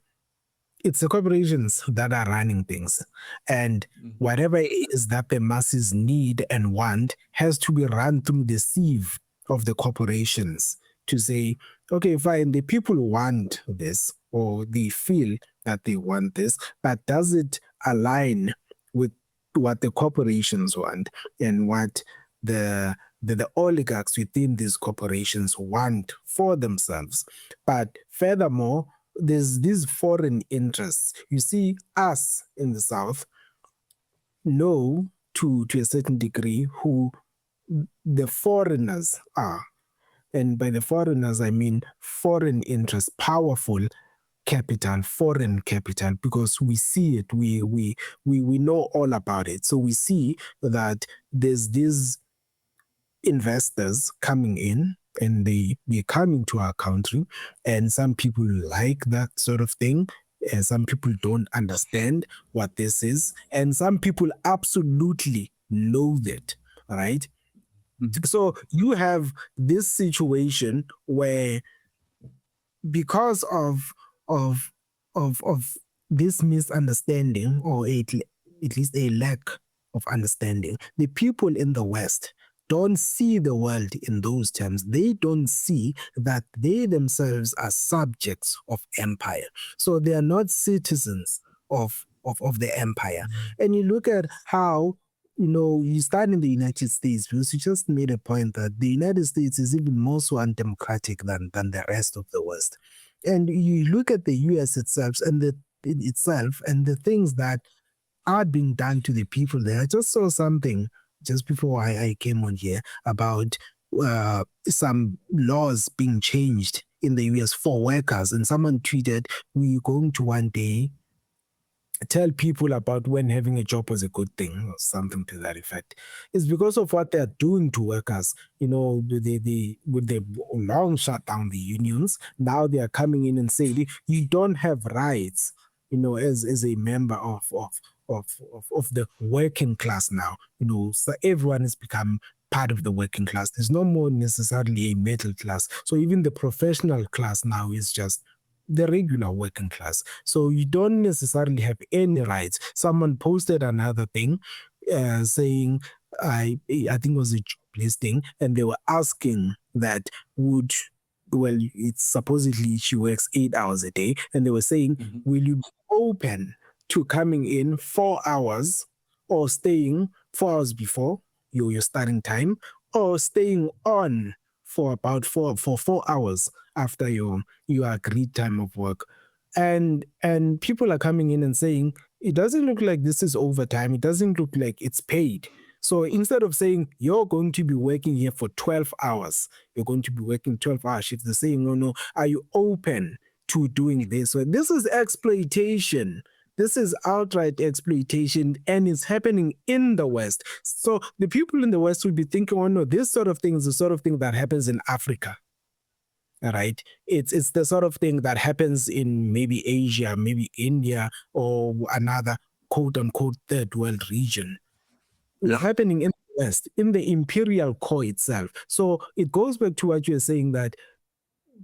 S2: it's the corporations that are running things, and whatever it is that the masses need and want has to be run through the sieve of the corporations to say, okay, fine, the people want this, or they feel that they want this, but does it align with what the corporations want and what the oligarchs within these corporations want for themselves? But furthermore, there's these foreign interests. You see, us in the South know to a certain degree who the foreigners are. And by the foreigners, I mean foreign interests, powerful capital, foreign capital, because we see it, we know all about it. So we see that there's these investors coming in, and they're coming to our country, and some people like that sort of thing, and some people don't understand what this is, and some people absolutely loathe it, right? So you have this situation where, because of this misunderstanding, or at least a lack of understanding, the people in the West don't see the world in those terms. They don't see that they themselves are subjects of empire. So they are not citizens of the empire. And you look at how, you start in the United States, because you just made a point that the United States is even more so undemocratic than the rest of the West. And you look at the US itself and the things that are being done to the people there. I just saw something just before I came on here about some laws being changed in the US for workers, and someone tweeted, we're going to one day tell people about when having a job was a good thing, or something to that effect. It's because of what they're doing to workers. With the long shut down the unions, now they are coming in and saying you don't have rights, as a member of the working class now. So everyone has become part of the working class. There's no more necessarily a middle class. So even the professional class now is just the regular working class. So you don't necessarily have any rights. Someone posted another thing saying, I think it was a job listing, and they were asking that it's supposedly she works 8 hours a day, and they were saying, will you be open to coming in 4 hours or staying 4 hours before your starting time, or staying on for about 4 hours after your agreed time of work. And people are coming in and saying, it doesn't look like this is overtime. It doesn't look like it's paid. So instead of saying you're going to be working here for 12 hours, you're going to be working 12-hour shifts, they're saying, no, are you open to doing this? So this is exploitation. This is outright exploitation, and it's happening in the West. So the people in the West will be thinking, oh no, this sort of thing is the sort of thing that happens in Africa. All right. It's the sort of thing that happens in maybe Asia, maybe India, or another quote unquote third world region. It's happening in the West, in the imperial core itself. So it goes back to what you're saying, that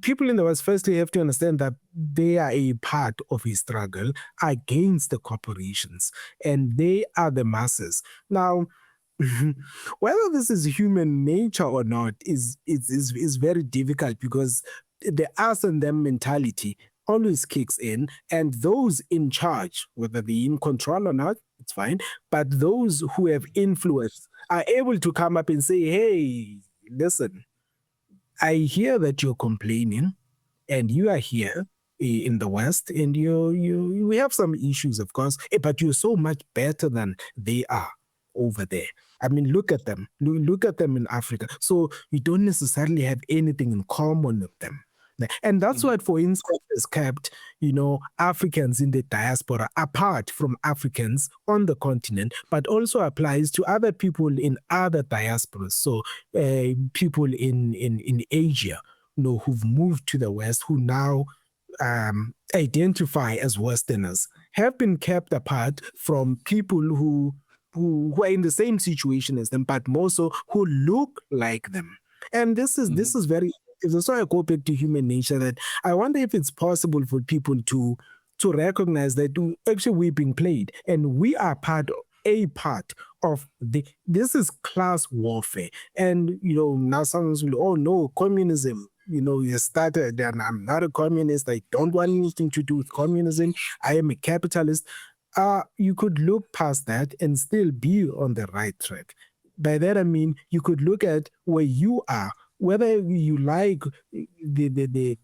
S2: people in the West firstly have to understand that they are a part of a struggle against the corporations, and they are the masses. Now, whether this is human nature or not is very difficult, because the us and them mentality always kicks in, and those in charge, whether they're in control or not, it's fine, but those who have influence are able to come up and say, hey, listen, I hear that you're complaining, and you are here in the West, and we have some issues, of course, but you're so much better than they are over there. I mean, look at them. Look at them in Africa. So you don't necessarily have anything in common with them. And that's what, for instance, has kept, Africans in the diaspora apart from Africans on the continent, but also applies to other people in other diasporas. So people in Asia, who've moved to the West, who now identify as Westerners, have been kept apart from people who are in the same situation as them, but more so who look like them. And this is very. So I go back to human nature, that I wonder if it's possible for people to recognize that actually we're being played, and we are a part of this is class warfare. And now someone's will, oh no, communism, you started, and I'm not a communist, I don't want anything to do with communism, I am a capitalist. You could look past that and still be on the right track. By that I mean, you could look at where you are, whether you like the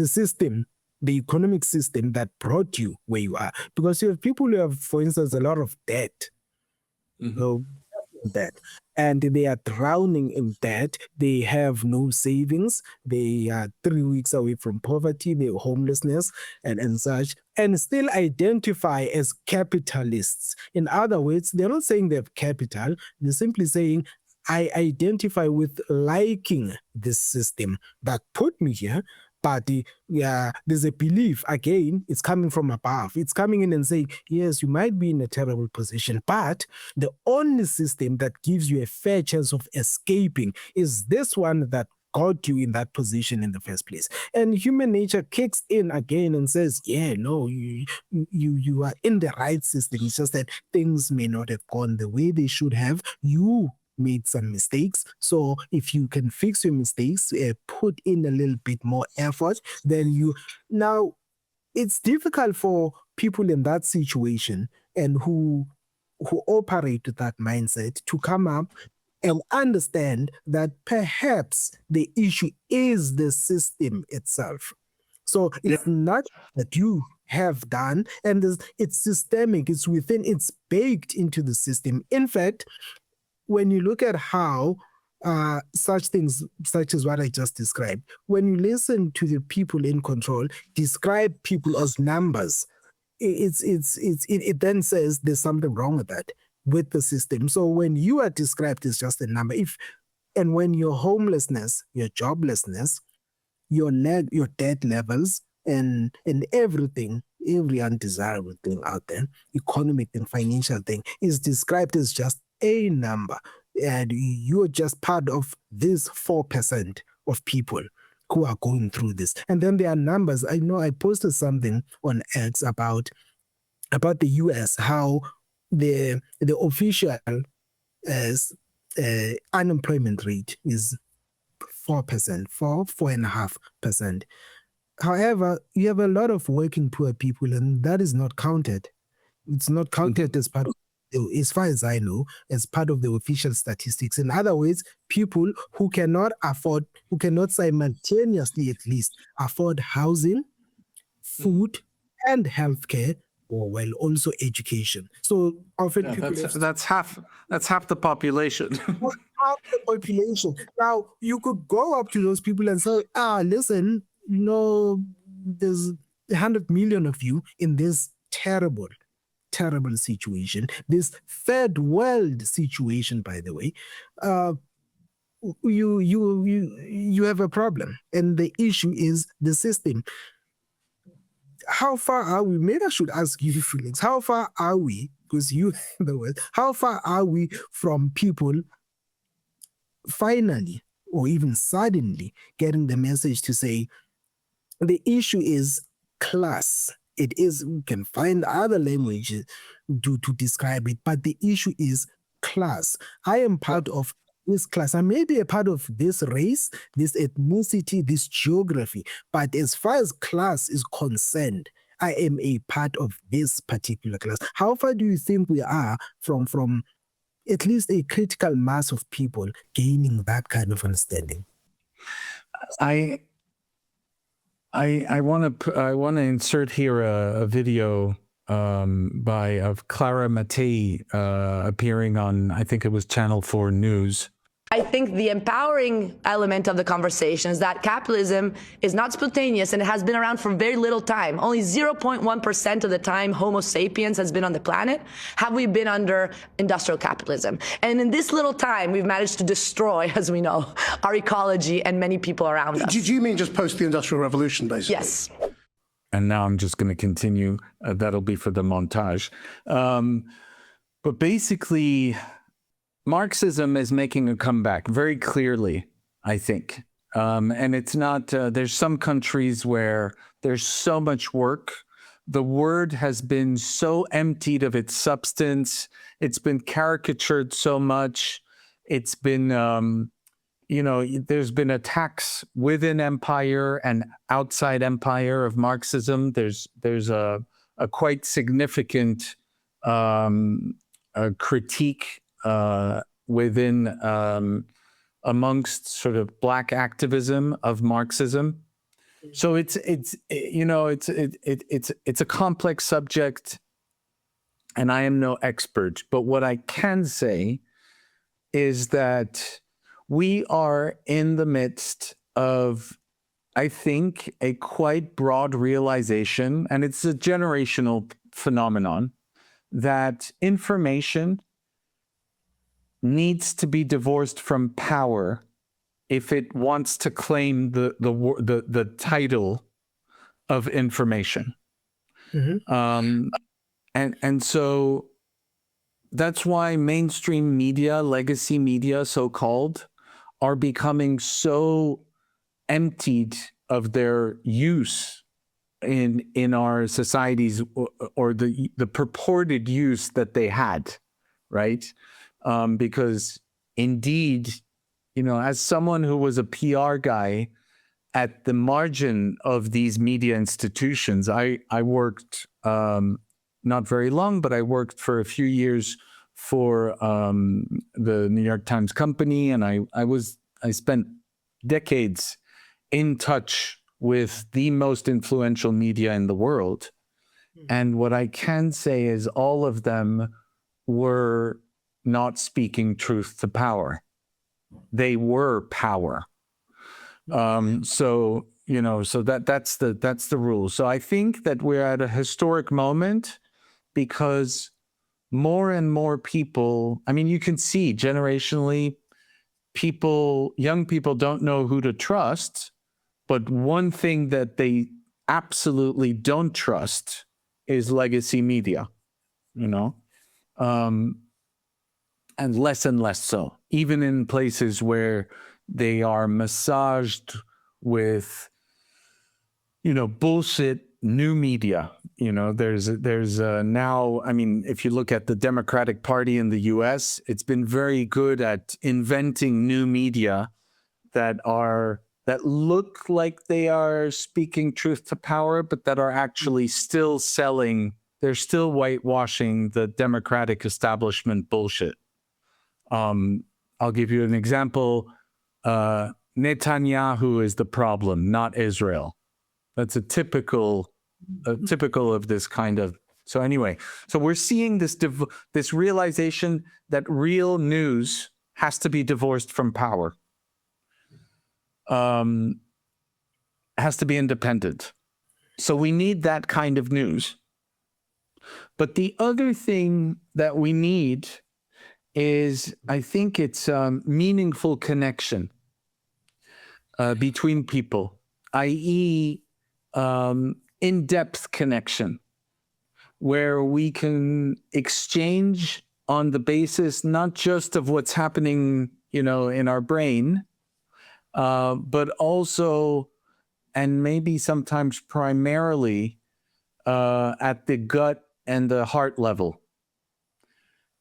S2: system, the economic system that brought you where you are. Because you have people who have, for instance, a lot of debt. Debt. And they are drowning in debt. They have no savings. They are 3 weeks away from poverty, they're homelessness and such, and still identify as capitalists. In other words, they're not saying they have capital. They're simply saying, I identify with liking this system that put me here, but there's a belief, again, it's coming from above. It's coming in and saying, yes, you might be in a terrible position, but the only system that gives you a fair chance of escaping is this one that got you in that position in the first place. And human nature kicks in again and says, yeah, no, you are in the right system. It's just that things may not have gone the way they should have. You made some mistakes. So if you can fix your mistakes, put in a little bit more effort, then now it's difficult for people in that situation and who operate with that mindset to come up and understand that perhaps the issue is the system itself. So it's not that you have done, and it's systemic, it's within, it's baked into the system. In fact, when you look at how such things, such as what I just described, when you listen to the people in control describe people as numbers, it then says there's something wrong with that, with the system. So when you are described as just a number, and when your homelessness, your joblessness, your debt levels, and everything, every undesirable thing out there, economic and financial thing, is described as just a number, and you're just part of this 4% of people who are going through this. And then there are numbers. I know I posted something on X about the US, how the official unemployment rate is 4%, 4.5%. However, you have a lot of working poor people, and that is not counted. It's not counted as part of as far as I know, as part of the official statistics. In other words, people who cannot simultaneously at least afford housing, food, and healthcare, or well, also education. So often people
S1: That's half the population.
S2: half the population. Now you could go up to those people and say, listen, there's 100 million of you in this terrible situation, this third world situation, by the way. You have a problem, and the issue is the system. How far are we? Maybe I should ask you, Felix, how far are we, because you the word, how far are we from people finally or even suddenly getting the message to say the issue is class? It is, we can find other languages to describe it, but the issue is class. I am part of this class. I may be a part of this race, this ethnicity, this geography, but as far as class is concerned, I am a part of this particular class. How far do you think we are from at least a critical mass of people gaining that kind of understanding?
S1: I want to insert here a video of Clara Mattei appearing on, I think it was Channel 4 News.
S4: I think the empowering element of the conversation is that capitalism is not spontaneous and it has been around for very little time. Only 0.1% of the time Homo sapiens has been on the planet have we been under industrial capitalism. And in this little time, we've managed to destroy, as we know, our ecology and many people around us.
S5: Do you mean just post the Industrial Revolution, basically?
S4: Yes.
S1: And now I'm just going to continue. That'll be for the montage. But basically, Marxism is making a comeback very clearly, I think. And it's not, there's some countries where there's so much work. The word has been so emptied of its substance. It's been caricatured so much. It's been, there's been attacks within empire and outside empire of Marxism. There's a quite significant critique within amongst sort of Black activism of Marxism. So it's a complex subject, and I am no expert. But what I can say is that we are in the midst of, I think, a quite broad realization, and it's a generational phenomenon, that information needs to be divorced from power if it wants to claim the title of information. Mm-hmm. And so that's why mainstream media, legacy media, so-called, are becoming so emptied of their use in our societies, or the purported use that they had, right? Because indeed, as someone who was a PR guy at the margin of these media institutions, I worked not very long, but I worked for a few years for the New York Times Company, and I spent decades in touch with the most influential media in the world. And what I can say is all of them were not speaking truth to power. They were power. So that's the rule. So I think that we're at a historic moment, because more and more people, I mean, you can see generationally, young people don't know who to trust, but one thing that they absolutely don't trust is legacy media, and less so, even in places where they are massaged with, bullshit new media. There's now, I mean, if you look at the Democratic Party in the US, it's been very good at inventing new media that look like they are speaking truth to power, but that are actually still selling they're still whitewashing the democratic establishment bullshit. I'll give you an example. Netanyahu is the problem, not Israel. That's a typical of this kind of. So anyway, so we're seeing this realization that real news has to be divorced from power. Has to be independent. So we need that kind of news. But the other thing that we need is, I think it's meaningful connection between people, i.e., in-depth connection, where we can exchange on the basis not just of what's happening, in our brain, but also, and maybe sometimes primarily, at the gut and the heart level.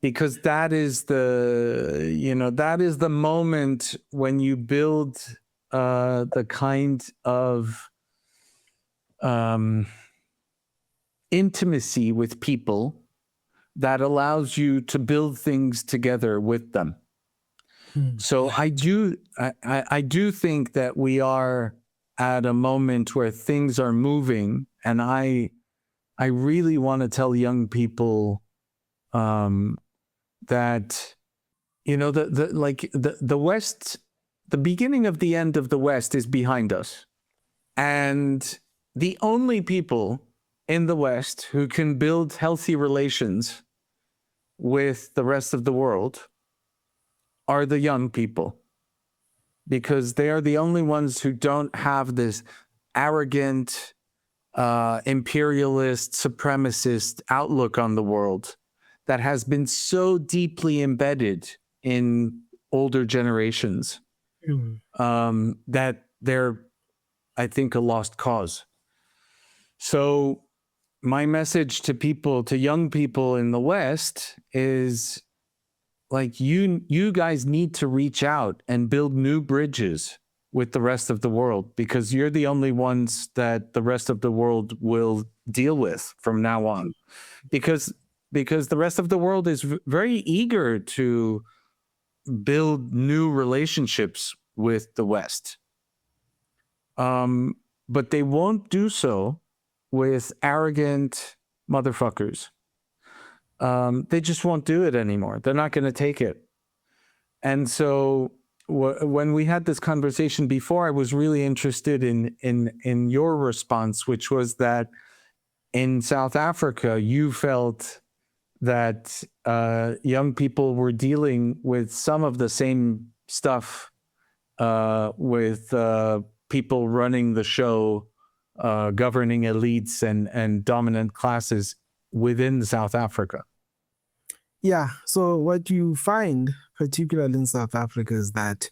S1: Because that is the moment when you build the kind of intimacy with people that allows you to build things together with them. So I do think that we are at a moment where things are moving, and I really want to tell young people that the West, the beginning of the end of the West is behind us, and the only people in the West who can build healthy relations with the rest of the world are the young people, because they are the only ones who don't have this arrogant, imperialist, supremacist outlook on the world that has been so deeply embedded in older generations that they're, I think, a lost cause. So my message to young people in the West is, like, you guys need to reach out and build new bridges with the rest of the world, because you're the only ones that the rest of the world will deal with from now on. Because the rest of the world is very eager to build new relationships with the West. But they won't do so with arrogant motherfuckers. They just won't do it anymore. They're not going to take it. And so when we had this conversation before, I was really interested in your response, which was that in South Africa, you felt that young people were dealing with some of the same stuff with people running the show, governing elites and dominant classes within South Africa.
S2: Yeah, so what you find, particularly in South Africa, is that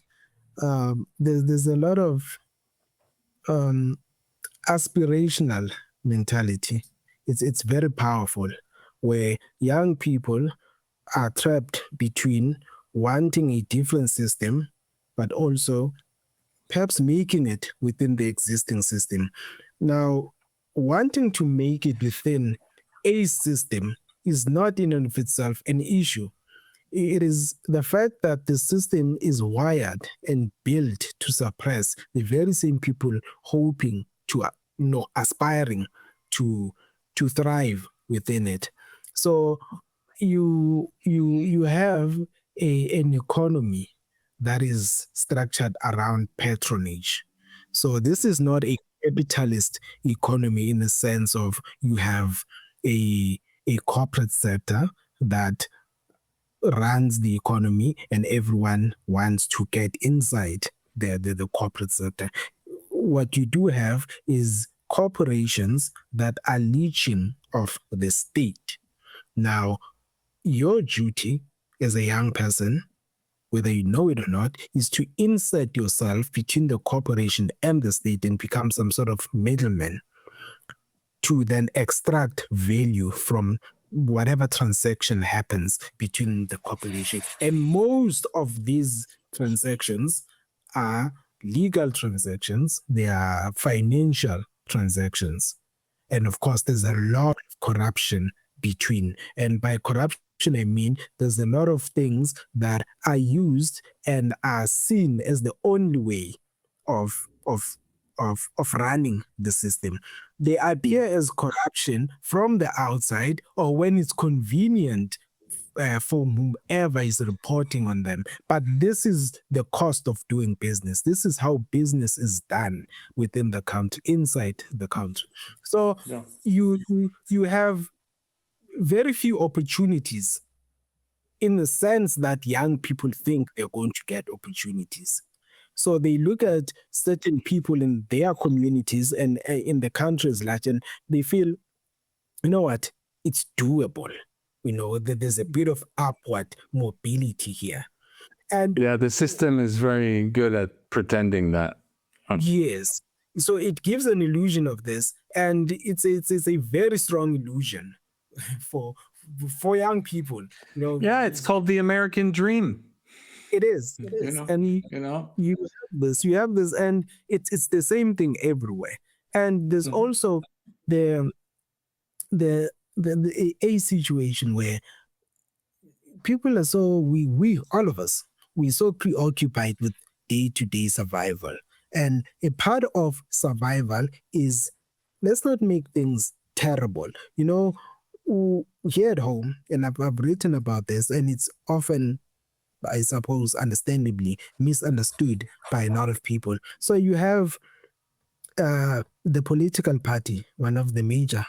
S2: there's a lot of aspirational mentality. It's very powerful, where young people are trapped between wanting a different system, but also perhaps making it within the existing system. Now, wanting to make it within a system is not in and of itself an issue. It is the fact that the system is wired and built to suppress the very same people hoping to, aspiring to thrive within it. So you have an economy that is structured around patronage. So this is not a capitalist economy in the sense of you have a corporate sector that runs the economy and everyone wants to get inside the corporate sector. What you do have is corporations that are leeching off the state. Now, your duty as a young person, whether you know it or not, is to insert yourself between the corporation and the state and become some sort of middleman to then extract value from whatever transaction happens between the corporation. And most of these transactions are legal transactions. They are financial transactions. And of course, there's a lot of corruption between. And by corruption, I mean there's a lot of things that are used and are seen as the only way of running the system. They appear as corruption from the outside or when it's convenient for whoever is reporting on them. But this is the cost of doing business. This is how business is done within the country, inside the country. So you have very few opportunities in the sense that young people think they're going to get opportunities. So they look at certain people in their communities and in the countries, and they feel, you know what, it's doable. You know, there's a bit of upward mobility here. And
S1: yeah, the system is very good at pretending that.
S2: Yes. So it gives an illusion of this, and it's a very strong illusion for young people. You know,
S1: Yeah, it's called the American dream.
S2: It is. And you have this, and it's the same thing everywhere. And there's also the a situation where people are so we all of us, we're so preoccupied with day-to-day survival. And a part of survival is, let's not make things terrible. You know, here at home, and I've written about this, and it's often, I suppose, understandably misunderstood by a lot of people. So you have the political party, one of the major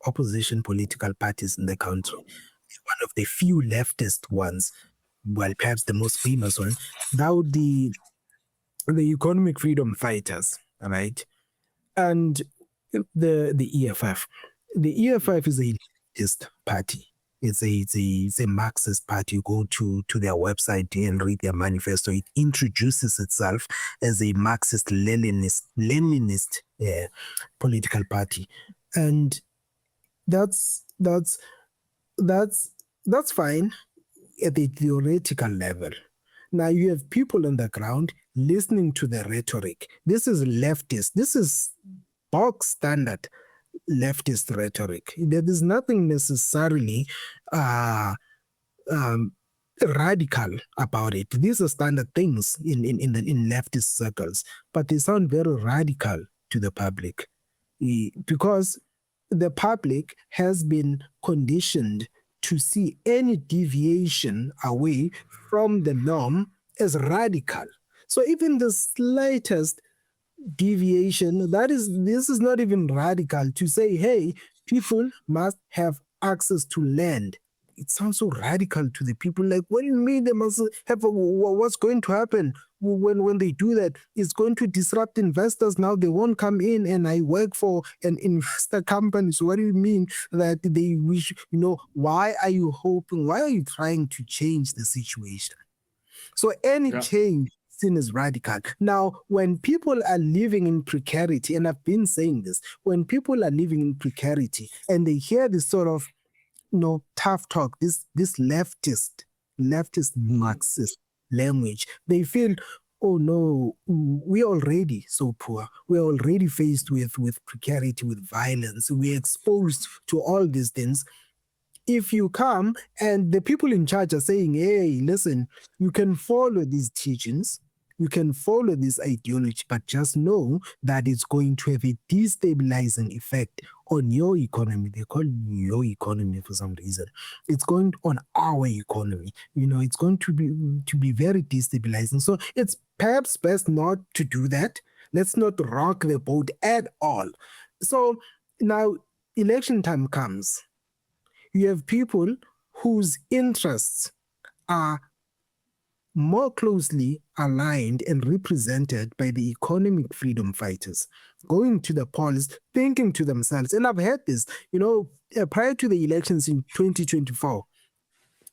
S2: opposition political parties in the country, one of the few leftist ones, well, perhaps the most famous one, now the Economic Freedom Fighters, right? And the EFF. The EFF is a leftist party. It's a Marxist party. You go to their website and read their manifesto. It introduces itself as a Marxist-Leninist political party, and that's fine at the theoretical level. Now you have people on the ground listening to the rhetoric. This is leftist. This is bog standard leftist rhetoric. There is nothing necessarily radical about it. These are standard things in leftist circles, but they sound very radical to the public because the public has been conditioned to see any deviation away from the norm as radical. So even the slightest deviation, this is not even radical to say, hey, people must have access to land. It sounds so radical to the people. Like, what do you mean they must have what's going to happen when they do that? It's going to disrupt investors. Now they won't come in, and I work for an investor company. So what do you mean that they wish, why are you hoping, why are you trying to change the situation? So any change seen as radical. Now, when people are living in precarity, and I've been saying this, when people are living in precarity and they hear this sort of tough talk, this leftist Marxist language, they feel, oh no, we're already so poor. We're already faced with precarity, with violence. We're exposed to all these things. If you come and the people in charge are saying, hey, listen, you can follow these teachings, you can follow this ideology, but just know that it's going to have a destabilizing effect on your economy. They call it your economy for some reason. It's going on our economy. It's going to be very destabilizing. So it's perhaps best not to do that. Let's not rock the boat at all. So now election time comes. You have people whose interests are more closely aligned and represented by the economic freedom fighters, going to the polls, thinking to themselves, and I've had this, prior to the elections in 2024,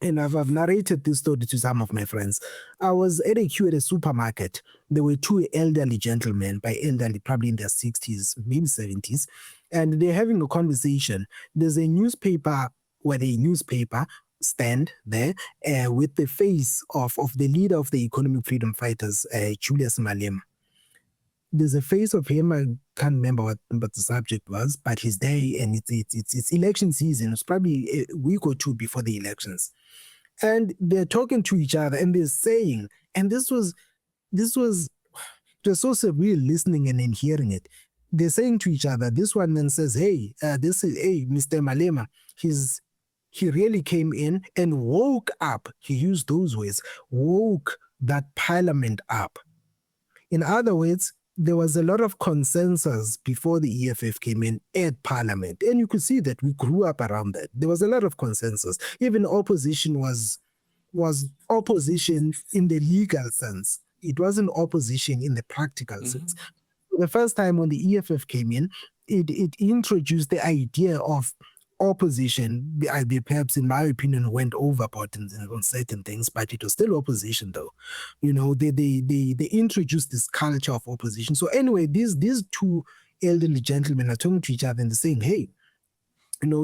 S2: and I've narrated this story to some of my friends. I was at a queue at a supermarket. There were two elderly gentlemen, by elderly, probably in their 60s, maybe 70s, and they're having a conversation. There's a newspaper stand there with the face of the leader of the economic freedom fighters, Julius Malema. there's a face of him. I can't remember what the subject was, but he's there, and it's election season. It's probably a week or two before the elections, and they're talking to each other, and they're saying, and this was just so surreal listening and then hearing it. They're saying to each other. This one then says, "Hey, Mr. Malema, he really came in and woke up." He used those words, woke that parliament up. In other words, there was a lot of consensus before the EFF came in at parliament. And you could see that we grew up around that. There was a lot of consensus. Even opposition was opposition in the legal sense. It wasn't opposition in the practical sense. The first time when the EFF came in, it introduced the idea of opposition. Perhaps in my opinion went overboard on certain things, but it was still opposition though. They introduced this culture of opposition. So anyway, these two elderly gentlemen are talking to each other and saying, hey,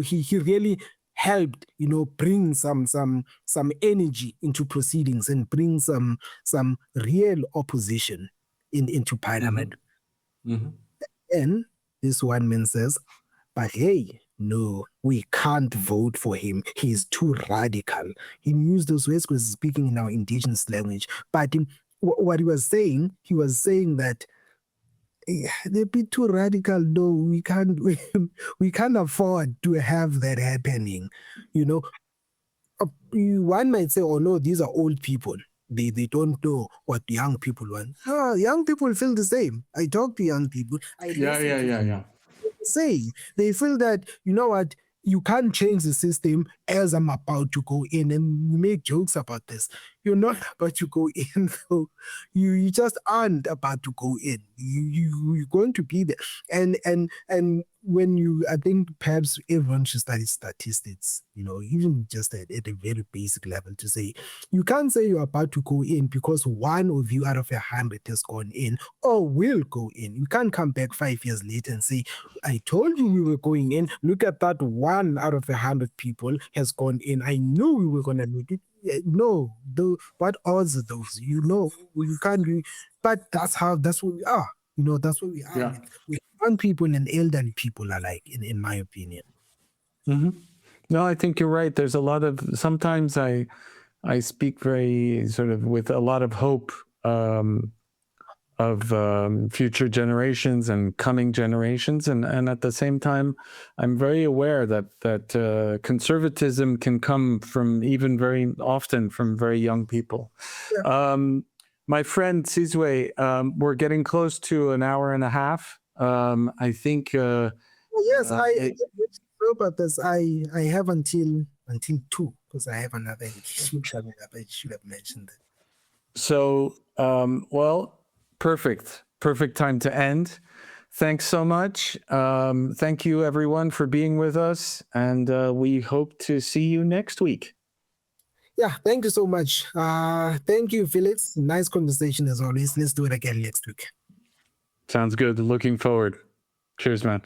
S2: he really helped bring some energy into proceedings and bring some real opposition into parliament. And this one man says, but hey, no, we can't vote for him. He's too radical. He used those words because he's speaking in our indigenous language. But what he was saying that they're a bit too radical. No, we can't afford to have that happening. One might say, oh no, these are old people. They don't know what young people want. Young people feel the same. I talk to young people.
S1: Yeah.
S2: Saying they feel that you can't change the system as I'm about to go in, and we make jokes about this. You're not about to go in, though. You just aren't about to go in. You're going to be there, and when I think perhaps everyone should study statistics, even just at a very basic level, to say you can't say you're about to go in because one of you out of 100 has gone in or will go in. You can't come back 5 years later and say, I told you we were going in. Look at that, 1 out of 100 people has gone in. I knew we were going to make it. No, what odds are those? You can't do. But that's what we are. That's what we are.
S1: Yeah.
S2: With young people and elderly people alike, in my opinion.
S1: No, I think you're right. There's a lot of, sometimes I speak very sort of with a lot of hope of future generations and coming generations. And at the same time, I'm very aware that conservatism can come from even very often from very young people. Yeah. My friend Sizwe, we're getting close to an hour and a half. I think.
S2: Yes, I about this. I have until 2 because I have another engagement coming up. I should have mentioned that.
S1: So, well, perfect time to end. Thanks so much. Thank you everyone for being with us, and we hope to see you next week.
S2: Yeah, thank you so much. Thank you, Felix. Nice conversation as always. Let's do it again next week.
S1: Sounds good. Looking forward. Cheers, man.